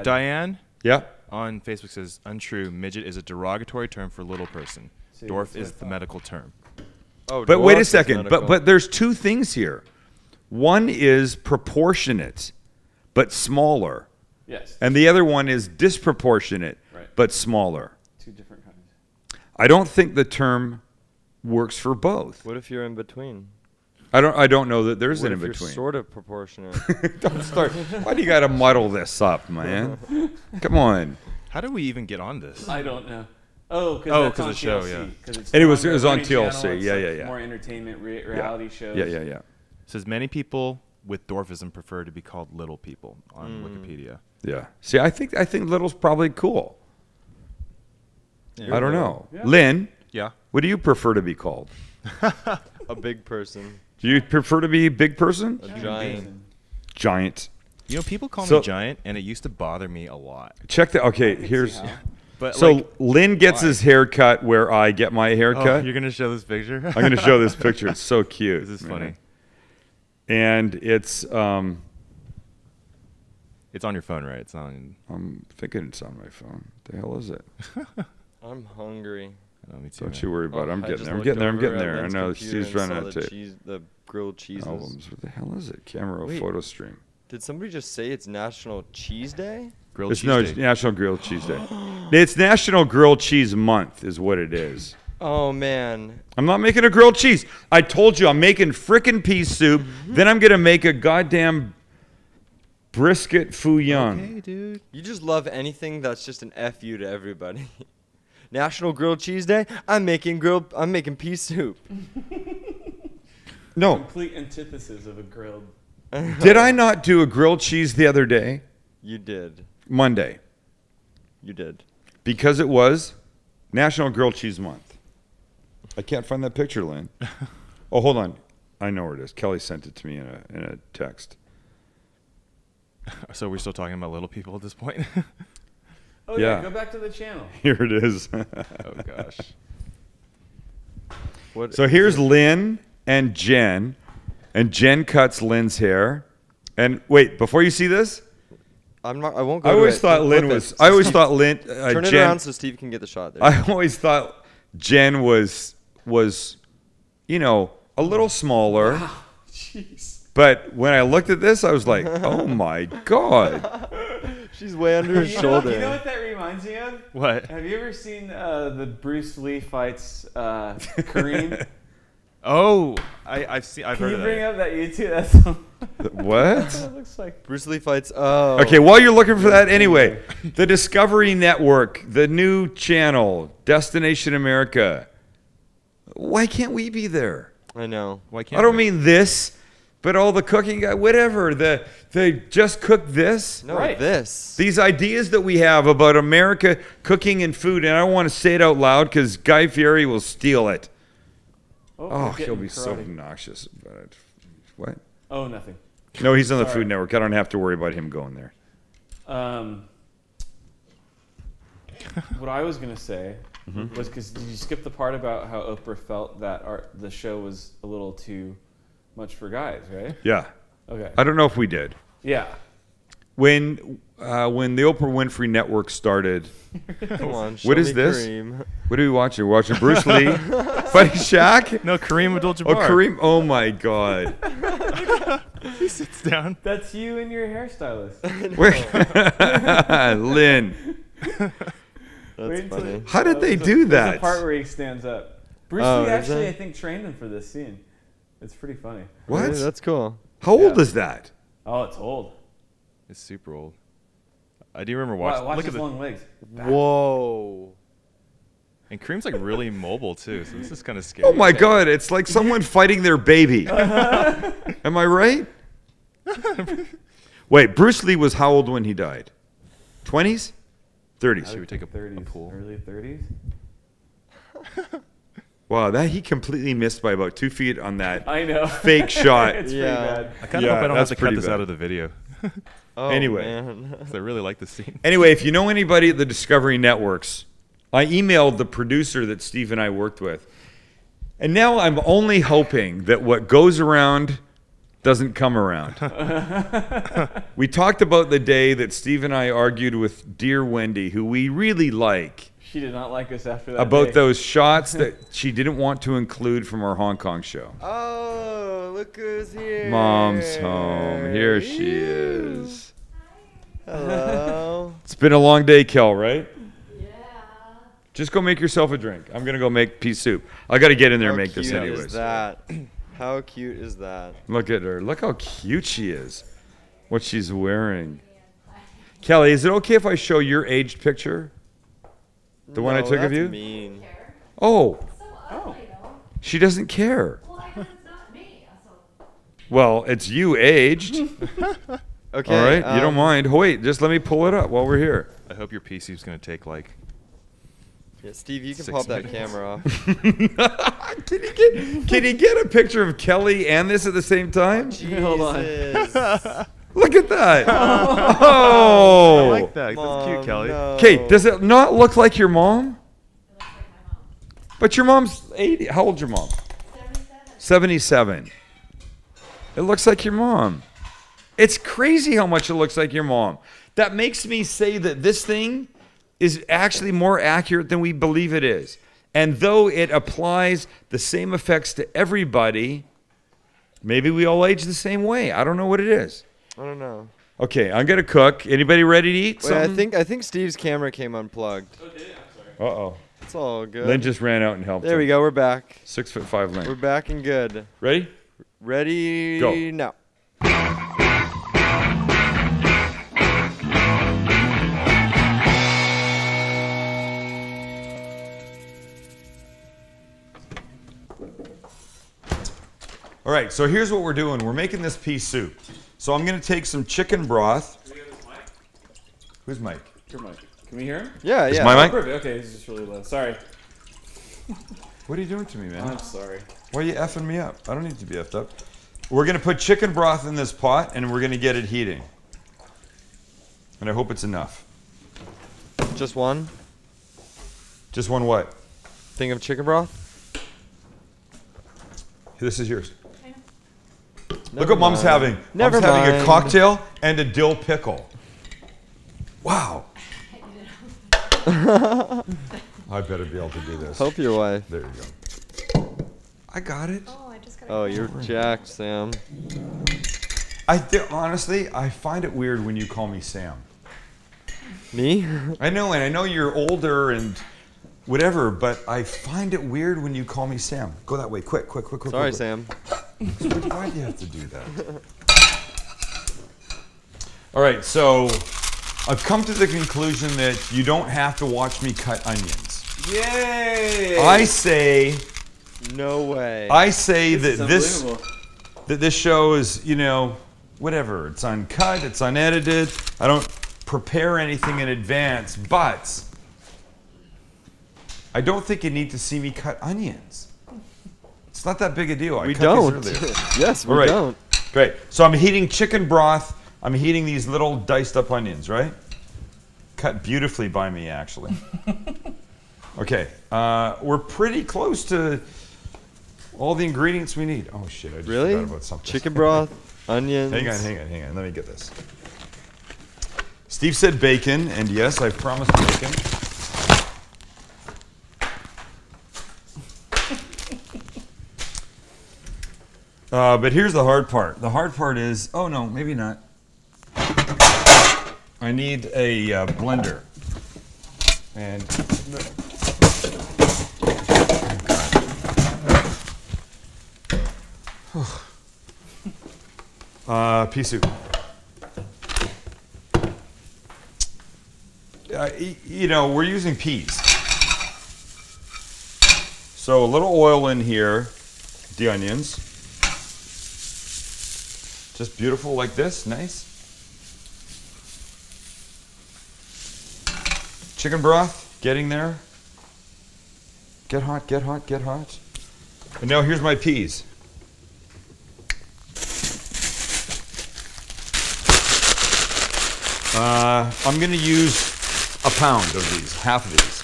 Diane. Yeah. On Facebook says untrue. Midget is a derogatory term for little person. See, Dwarf that's is what I the thought. medical term. Oh, But wait dwarf a is second. medical. But there's two things here. One is proportionate, but smaller, Yes. and the other one is disproportionate, Right. but smaller. Two different kinds. I don't think the term works for both. What if you're in between? I don't know that there's What an if in you're between. sort of proportionate? Don't start. Why do you got to muddle this up, man? Come on. How did we even get on this? I don't know. Oh, Oh, that's 'cause on of the show, TLC, yeah. 'cause it's And it was- on it was the on Learning Channel, TLC, it's yeah, like yeah, yeah. More entertainment reality shows. Yeah. It says many people with dwarfism prefer to be called little people on Wikipedia. Yeah. See, I think little's probably cool. Yeah. I don't know. Yeah. Lynn, Yeah. what do you prefer to be called? A big person. Do you prefer to be a big person? A giant. Giant. You know, people call So- me giant, and it used to bother me a lot. Check that. Okay, I can see here's. how. But So like, Lynn gets why? his hair cut where I get my hair oh, cut. you're gonna show this picture? I'm going to show this picture. It's so cute. This is man. funny. And it's. It's on your phone, right? It's on. I'm thinking it's on my phone. The hell is it? I'm hungry. Oh, me too. Don't you worry about it. I'm I getting just there. I'm looked getting there. I'm over getting at there. I Lynn's know computer she's and running saw out of the tape. cheese, the grilled cheeses. Albums. What the hell is it? Camera Wait. photo stream. Did somebody just say it's National Cheese Day? Grilled It's cheese no day. it's National Grilled Cheese Day. It's National Grilled Cheese Month, is what it is. Oh man. I'm not making a grilled cheese. I told you I'm making frickin' pea soup. Then I'm gonna make a goddamn brisket foo young. Okay, dude. You just love anything that's just an FU to everybody. National Grilled Cheese Day? I'm making pea soup. No, Complete antithesis of a grilled. did I not do a grilled cheese the other day? You did. Monday. You did. Because it was National Grilled Cheese Month. I can't find that picture, Lynn. Oh, hold on. I know where it is. Kelly sent it to me in a text. So we're still talking about little people at this point? Oh Yeah. yeah, go back to the channel. Here it is. Oh gosh. What? So here's Lynn and Jen cuts Lynn's hair. And wait, before you see this, I won't go. I to always it. thought Flip Lynn it. was. I always Steve, thought Lynn. turn it Jen. around so Steve can get the shot there. I always thought Jen was, you know, a little smaller. Jeez. But when I looked at this, I was like, oh my god. She's way under his shoulder. You know what that reminds me of? What? Have you ever seen the Bruce Lee fights Kareem? Oh, I've seen. I've Can heard you of bring that. up that YouTube? That's What? it looks like. Bruce Lee fights. Oh. Okay, while you're looking for that, anyway, the Discovery Network, the new channel, Destination America. Why can't we be there? I know. Why can't I don't we? mean this, but all the cooking guy, whatever. They just cook this. No, Right. this. These ideas that we have about America cooking and food, and I don't want to say it out loud because Guy Fieri will steal it. Oh, Oh, we're he'll getting be so karate. obnoxious about it. What? Oh, nothing. No, he's on the Sorry. Food Network. I don't have to worry about him going there. What I was gonna say Mm-hmm. was because did you skip the part about how Oprah felt that the show was a little too much for guys, right? Yeah. Okay. I don't know if we did. Yeah. When the Oprah Winfrey Network started, Come on. What show is me this? Kareem. what are we watching? We're watching Bruce Lee, Fighting Shaq. No, Kareem Oh, Abdul-Jabbar. Kareem! Oh my God! He sits down. That's you and your hairstylist. Wait, Lynn, That's Wait until- funny. how did they there's do there's that? the part where he stands up. Bruce Oh, Lee is actually, there? I think, trained him for this scene. It's pretty funny. What? Yeah, that's cool. How old Yeah. is that? Oh, it's old. It's super old. I do remember Watch, watching. watch Look his at the. long legs. Whoa. And Kareem's like really mobile too, so this is kind of scary. Oh my God! It's like someone fighting their baby. Am I right? Wait, Bruce Lee was how old when he died? 20s? 30s? Should we take a 30s, pool? early 30s. Wow, that he completely missed by about 2 feet on that. I know. Fake shot. It's Yeah. pretty bad. I kind of Yeah, hope I don't have that's to cut pretty this bad. out of the video Oh, Anyway. man. because I really like the scene. Anyway, if you know anybody at the Discovery Networks, I emailed the producer that Steve and I worked with. And now I'm only hoping that what goes around doesn't come around. We talked about the day that Steve and I argued with dear Wendy, who we really like. She did not like us after that about day. those shots that she didn't want to include from our Hong Kong show. Oh, look who's here. Mom's home. Here she is. Hello. It's been a long day, Kel, right? Yeah. Just go make yourself a drink. I'm going to go make pea soup. I got to get in there and make this How anyways. cute is that? How cute is that? Look at her. Look how cute she is. What she's wearing. Kelly, is it okay if I show your aged picture? The one I took of you? Mean. Oh. So ugly, though. She doesn't care. Well, I guess it's not me. So. Well, it's you aged. Okay. All right. You don't mind. Oh, wait, just let me pull it up while we're here. I hope your pea soup's going to take like. Yeah, Steve, you can 6 pop that minutes. camera off. Can you get a picture of Kelly and this at the same time? Hold on. Jesus. Look at that. I Oh. like that. That's cute, Kelly. No. Okay, does it not look like your mom? It looks like my mom. But your mom's 80. How old's your mom? 77. 77. It looks like your mom. It's crazy how much it looks like your mom. That makes me say that this thing is actually more accurate than we believe it is. And though it applies the same effects to everybody, maybe we all age the same way. I don't know what it is. I don't know. Okay, I'm going to cook. Anybody ready to eat Wait, something? I think Steve's camera came unplugged. Oh, did it? I'm sorry. Uh-oh. It's all good. Lynn just ran out and helped There we him. go. We're back. 6'5" We're Lynn. back and good. Ready? Ready? Go. Now. All right, so here's what we're doing. We're making this pea soup. So I'm going to take some chicken broth. Do we have this mic? Who's Mike? Your mic. Can we hear him? Yeah, Is yeah. my mic? Perfect. Okay, he's just really low. Sorry. What are you doing to me, man? I'm sorry. Why are you effing me up? I don't need to be effed up. We're going to put chicken broth in this pot, and we're going to get it heating. And I hope it's enough. Just one Just one what? thing of chicken broth? This is yours. Look Never what Mom's mind. having. Never Mom's having a mind. cocktail and a dill pickle. Wow. I better be able to do this. Help your wife. There you go. I got it. Oh, I just got. Oh, you're jacked, Sam. Honestly, I find it weird when you call me Sam. Me? I know, and I know you're older and whatever, but I find it weird when you call me Sam. Go that way, quick. Sorry, quick. Sam. Why do you have to do that? All right, so I've come to the conclusion that you don't have to watch me cut onions. Yay! I say No way. This that this show is, whatever. It's uncut, it's unedited. I don't prepare anything in advance, but I don't think you need to see me cut onions. It's not that big a deal. I we cut don't. these earlier. Yes, we All right. don't. Great. So I'm heating chicken broth. I'm heating these little diced up onions, right? Cut beautifully by me, actually. Okay. We're pretty close to all the ingredients we need. Oh, shit. I just Really? forgot about something. Chicken broth, onions. Hang on. Let me get this. Steve said bacon, and yes, I promised bacon. But here's the hard part. The hard part is, oh no, maybe not. I need a blender. And pea soup. We're using peas. So a little oil in here, the onions. Just beautiful like this, nice. Chicken broth, getting there. Get hot, get hot, get hot. And now here's my peas. I'm gonna use a pound of these, half of these.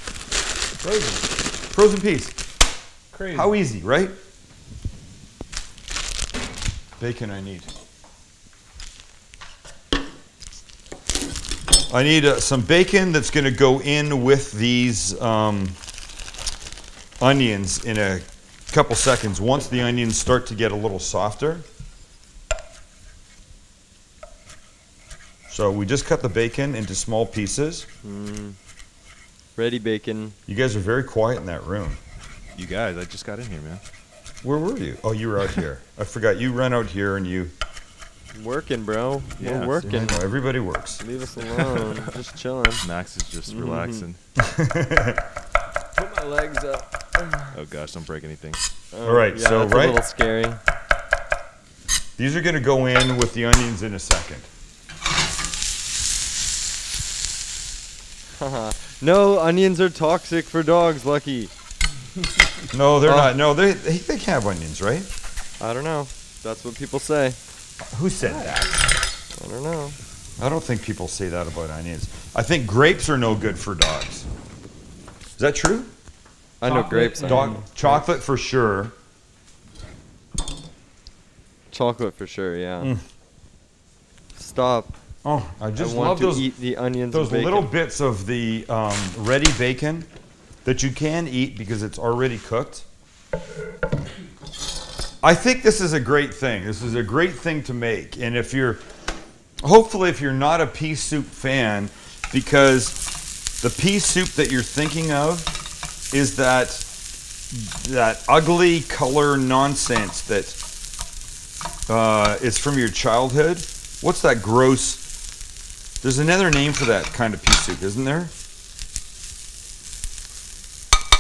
Frozen peas. Crazy. How easy, right? Bacon I need. I need some bacon that's going to go in with these onions in a couple seconds. Once the onions start to get a little softer. So we just cut the bacon into small pieces. Ready bacon. You guys are very quiet in that room. You guys, I just got in here, man. Where were you? Oh, you were out here. I forgot. You run out here and you... Working, bro. Yeah, We're working. I know, everybody works. Leave us alone. Just chilling. Max is just relaxing. Put my legs up. Oh gosh, don't break anything. All right, Yeah, so that's a right, little scary. these are going to go in with the onions in a second. No, onions are toxic for dogs, Lucky. No, they're not. No, they can have onions, right? I don't know. That's what people say. Who said that? I don't know. I don't think people say that about onions. I think grapes are no good for dogs. Is that true? I know grapes. Chocolate for sure. Chocolate for sure, yeah. Stop. Oh, I just I want love to those eat the onions those and bacon. little bits of the ready bacon that you can eat because it's already cooked. I think this is a great thing. This is a great thing to make. And if you're, hopefully if you're not a pea soup fan, because the pea soup that you're thinking of is that ugly color nonsense that is from your childhood. What's that gross? There's another name for that kind of pea soup, isn't there?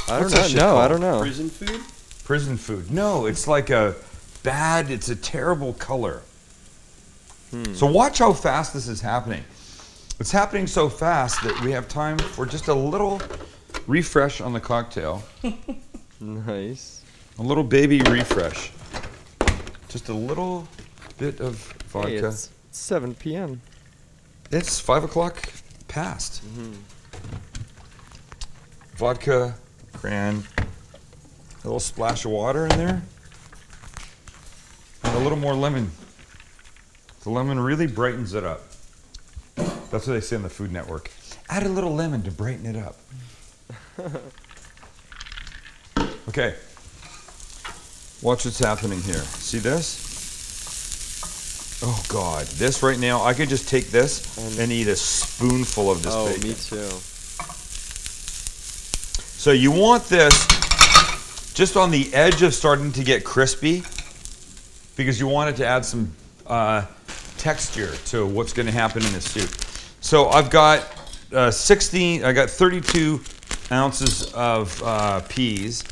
I What's don't that shit know. I called? don't know. Prison food? Prison food. No, it's like it's a terrible color. So watch how fast this is happening. It's happening so fast that we have time for just a little refresh on the cocktail. Nice. A little baby refresh. Just a little bit of vodka. Hey, it's 7 p.m. It's 5 o'clock past. Vodka, cran, a little splash of water in there, and a little more lemon. The lemon really brightens it up. That's what they say on the Food Network. Add a little lemon to brighten it up. Okay. Watch what's happening here. See this? Oh God, this right now, I could just take this and eat a spoonful of this bacon. Me too. So you want this just on the edge of starting to get crispy because you want it to add some texture to what's going to happen in the soup. So I've got 32 ounces of peas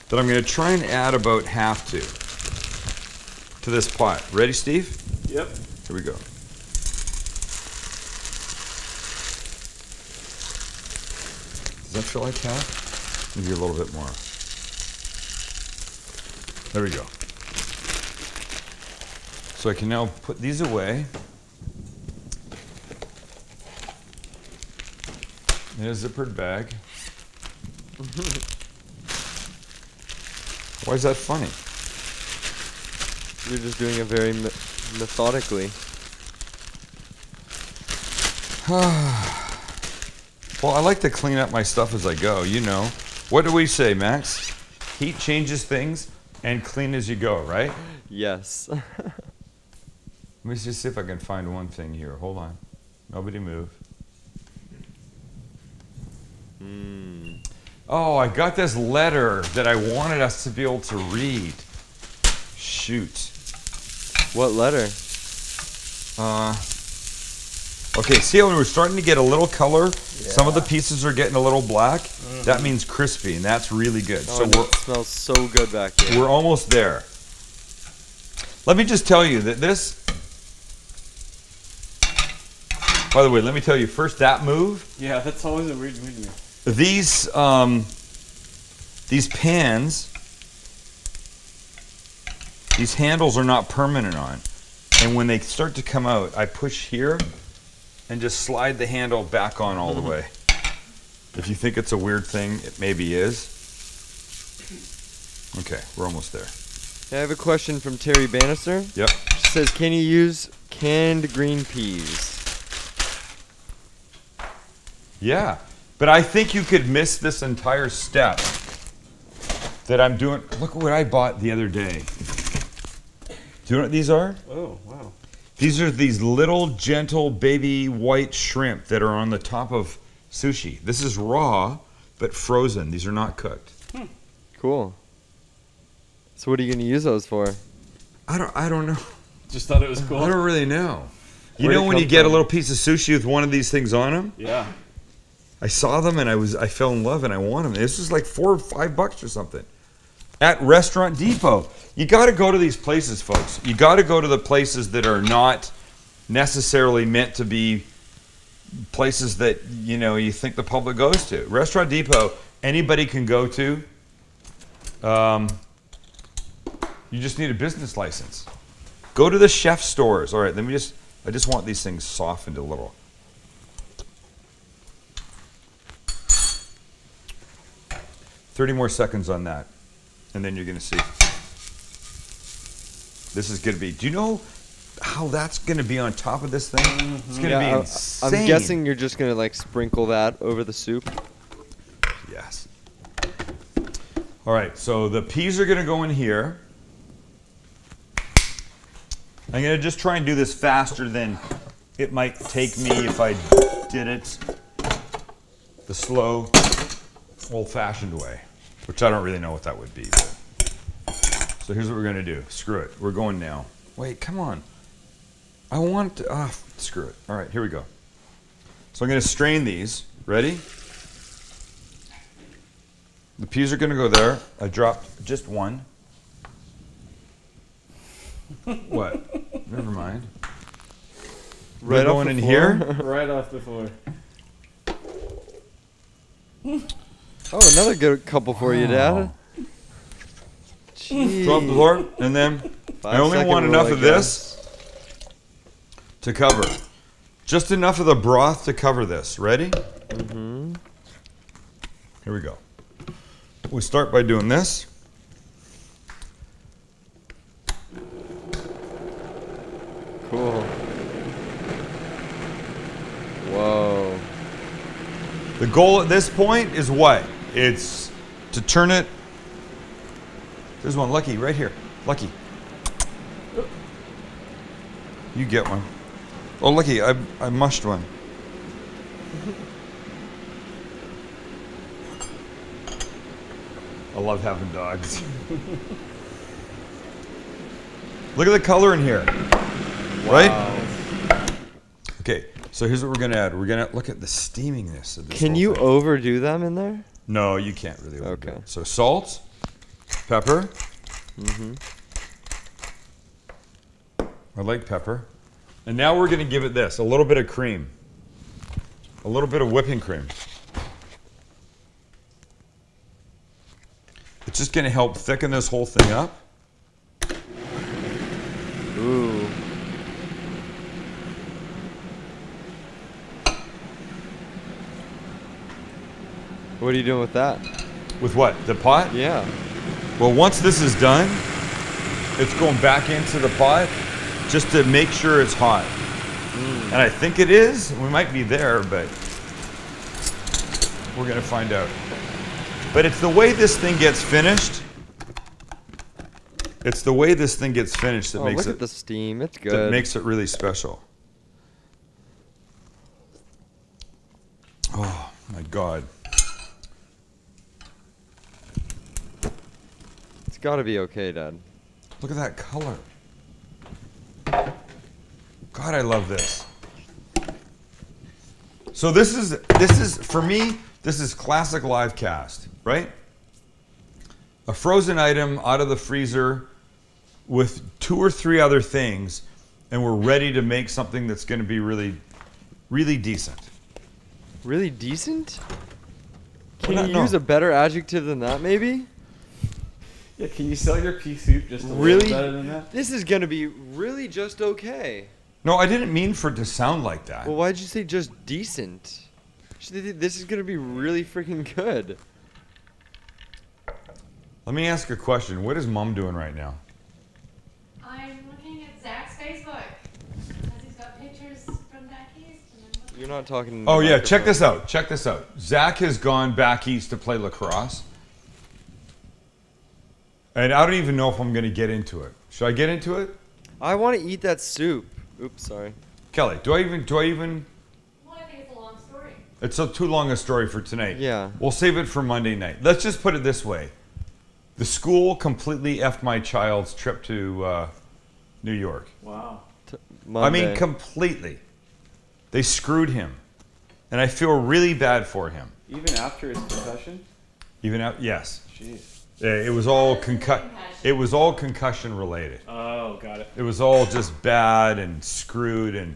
that I'm going to try and add about half to this pot. Ready, Steve? Yep. Here we go. Does that feel like half? Maybe a little bit more. There we go. So I can now put these away. In a zippered bag. Why is that funny? You're just doing it very methodically. Well, I like to clean up my stuff as I go, you know. What do we say, Max? Heat changes things and clean as you go, right? Yes. Let me just see if I can find one thing here. Hold on. Nobody move. Oh, I got this letter that I wanted us to be able to read. Shoot. What letter? Okay, see how we're starting to get a little color? Some of the pieces are getting a little black. That means crispy, and that's really good. Oh, So and it smells so good back here. we're almost there. Let me just tell you that this... By the way, let me tell you first that move. Yeah, that's always a weird move to me. These pans, these handles are not permanent on. And when they start to come out, I push here and just slide the handle back on all the way. If you think it's a weird thing, it maybe is. Okay, we're almost there. I have a question from Terry Bannister. Yep. She says, can you use canned green peas? Yeah, but I think you could miss this entire step that I'm doing. Look what I bought the other day. Do you know what these are? Oh, wow. These are these little gentle baby white shrimp that are on the top of sushi. This is raw, but frozen. These are not cooked. Cool. So what are you going to use those for? I don't know. Just thought it was cool. I don't really know. You Where'd know it when you come get a from? little piece of sushi with one of these things on them? Yeah. I saw them and I fell in love and I want them. This was like $4 or $5 or something. At Restaurant Depot. You got to go to these places, folks. You got to go to the places that are not necessarily meant to be places that, you know, you think the public goes to. Restaurant Depot, anybody can go to. You just need a business license. Go to the chef stores. All right, I just want these things softened a little. $30 more seconds on that, and then you're gonna see. This is gonna be, do you know how that's gonna be on top of this thing? It's gonna be insane. I'm guessing you're just going to like sprinkle that over the soup. Yes. All right, so the peas are gonna go in here. I'm gonna just try and do this faster than it might take me if I did it the slow, old-fashioned way, which I don't really know what that would be. But. So here's what we're gonna do. Screw it, we're going now. Wait, come on. I want to, screw it. All right, here we go. So I'm gonna strain these. Ready? The peas are gonna go there. I dropped just one. What? Never mind. Right Going off in the here. floor. Right off the floor. Oh, another good couple for you, Dad. Jeez. Drop the floor, and then I only 5-second want rule, enough I of this to cover. Just enough of the broth to cover this. Ready? Mm-hmm. Here we go. We start by doing this. Cool. Whoa. The goal at this point is what? It's to turn it. There's one, Lucky, right here. Lucky. You get one. Oh, Lucky, I mushed one. I love having dogs. Look at the color in here. Right? Okay, so here's what we're gonna add. We're gonna look at the steaminess of this. Can whole you thing. overdo them in there? No, you can't really overdo Okay. it. So salt, pepper. Mm-hmm. I like pepper. And now we're gonna give it this, a little bit of cream. A little bit of whipping cream. It's just gonna help thicken this whole thing up. Ooh. What are you doing with that? With what? The pot? Yeah. Well, once this is done, it's going back into the pot just to make sure it's hot. And I think it is. We might be there, but we're going to find out. But it's the way this thing gets finished. It's the way this thing gets finished that Oh, makes look it at the steam. It's that good. makes it really special. Oh my God. It's got to be okay, Dad. Look at that color. God, I love this. So this is for me, this is classic live cast, right? A frozen item out of the freezer with 2 or 3 other things, and we're ready to make something that's going to be really, really decent. Really decent? Why Can not? you No. use a better adjective than that, maybe? Yeah, can you sell your pea soup just a Really? little better than that? This is going to be really just okay. No, I didn't mean for it to sound like that. Well, why'd you say just decent? This is going to be really freaking good. Let me ask a question. What is Mom doing right now? I'm looking at Zach's Facebook. Because he's got pictures from back east. And I'm looking You're not talking. Oh yeah, check this out. Check this out. Zach has gone back east to play lacrosse. And I don't even know if I'm going to get into it. Should I get into it? I want to eat that soup. Oops, sorry. Kelly, do I even Well, I think it's a long story. It's too long a story for tonight. Yeah. We'll save it for Monday night. Let's just put it this way. The school completely effed my child's trip to New York. Wow. I Monday. mean, completely. They screwed him. And I feel really bad for him. Even after his concussion? Even out, yes. Jeez. It was all concussion related. Oh, got it. It was all just bad and screwed, and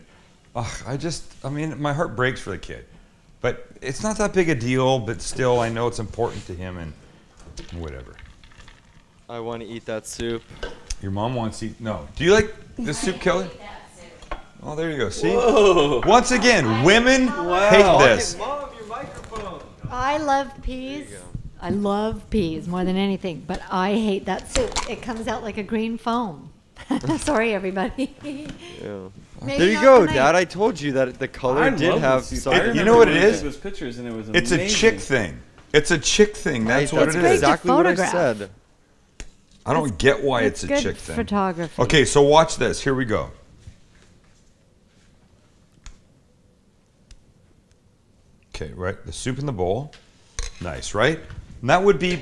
I mean, my heart breaks for the kid. But it's not that big a deal, but still, I know it's important to him, and whatever. I want to eat that soup. Your mom wants to eat. No. Do you like this soup, Kelly? Oh, there you go. See? Whoa. Once again, women Wow. hate this. Mom, your microphone. I love peas. I love peas more than anything, but I hate that soup. It comes out like a green foam. Sorry, everybody. Yeah. Maybe There you not go, tonight. Dad. I told you that the color I did love have this soup. some. I You remember know what it when we is? took those pictures and it was It's a amazing. chick thing. It's a chick thing. That's what That's it great is. to exactly what I photograph. said. I don't get why it's a good chick thing. photography. Okay, so watch this. Here we go. Okay, right. The soup in the bowl. Nice, right? And that would be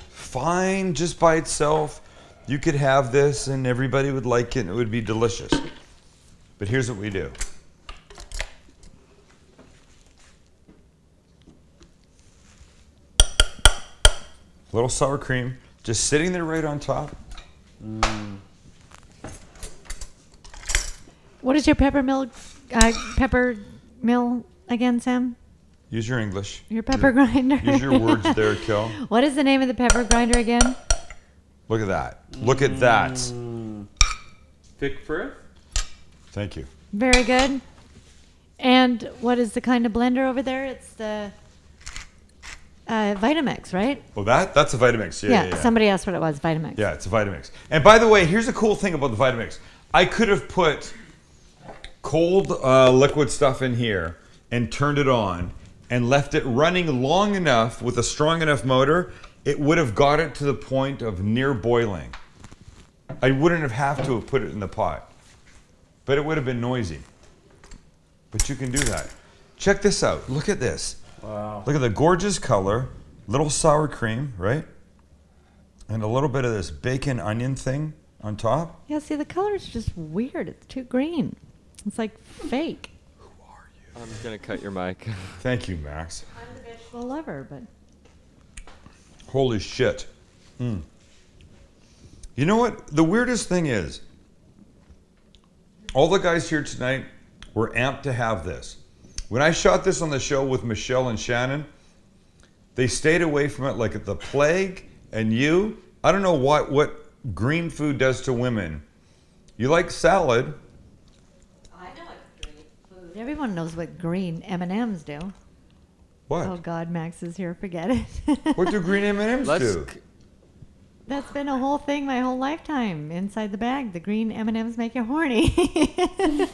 fine just by itself. You could have this and everybody would like it and it would be delicious. But here's what we do. Little sour cream, just sitting there right on top. What is your pepper mill again, Sam? Use your English. Your pepper grinder. Use your words there, Kel. What is the name of the pepper grinder again? Look at that. Look at that. Fixtures? Thank you. Very good. And what is the kind of blender over there? It's the Vitamix, right? Well, that's a Vitamix. Yeah. Somebody asked what it was. Vitamix. Yeah, it's a Vitamix. And by the way, here's a cool thing about the Vitamix. I could have put cold liquid stuff in here and turned it on and left it running long enough with a strong enough motor, it would have got it to the point of near boiling. I wouldn't have to have put it in the pot, but it would have been noisy. But you can do that. Check this out. Look at this. Wow. Look at the gorgeous color, little sour cream, right? And a little bit of this bacon onion thing on top. Yeah, see, the color is just weird. It's too green. It's like fake. I'm gonna cut your mic. Thank you, Max. I'm the vegetable lover, but Holy shit. You know what? The weirdest thing is, all the guys here tonight were amped to have this. When I shot this on the show with Michelle and Shannon, they stayed away from it like the plague. And you, I don't know what green food does to women. You like salad. I know it's green food. Everyone knows what green M&Ms do. What? Oh God, Max is here. Forget it. What do green M&Ms do? That's been a whole thing my whole lifetime. Inside the bag, the green M&Ms make you horny.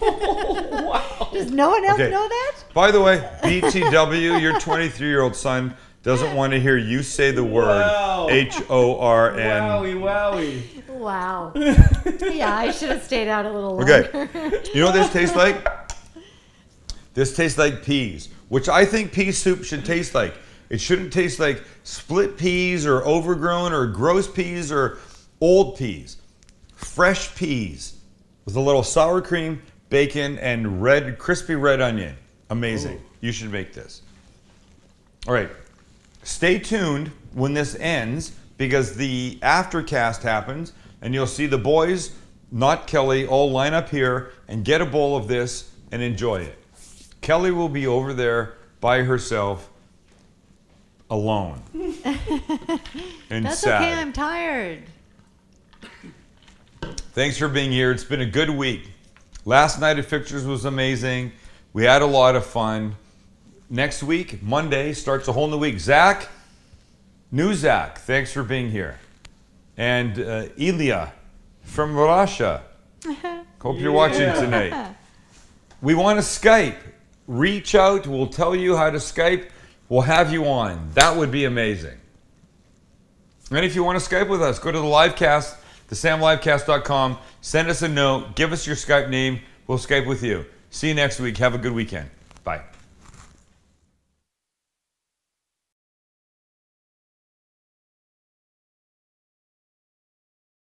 Wow. Does no one else Okay. know that? By the way, BTW, your 23-year-old son doesn't want to hear you say the word Wow. HORN. Wowie, wowie. Wow. Yeah, I should have stayed out a little Okay. longer. You know what this tastes like? This tastes like peas, which I think pea soup should taste like. It shouldn't taste like split peas or overgrown or gross peas or old peas. Fresh peas with a little sour cream, bacon, and crispy red onion. Amazing. You should make this. All right. Stay tuned when this ends because the aftercast happens and you'll see the boys, not Kelly, all line up here and get a bowl of this and enjoy it. Kelly will be over there by herself, alone and That's sad. okay, I'm tired. Thanks for being here. It's been a good week. Last night at Fixtures was amazing. We had a lot of fun. Next week, Monday, starts a whole new week. Zach, new Zach, thanks for being here. And Ilya from Russia. Hope you're watching tonight. We want to Skype. reach out. We'll tell you how to Skype. We'll have you on. That would be amazing. And if you want to Skype with us, go to the livecast, thesamlivecast.com. Send us a note. Give us your Skype name. We'll Skype with you. See you next week. Have a good weekend. Bye.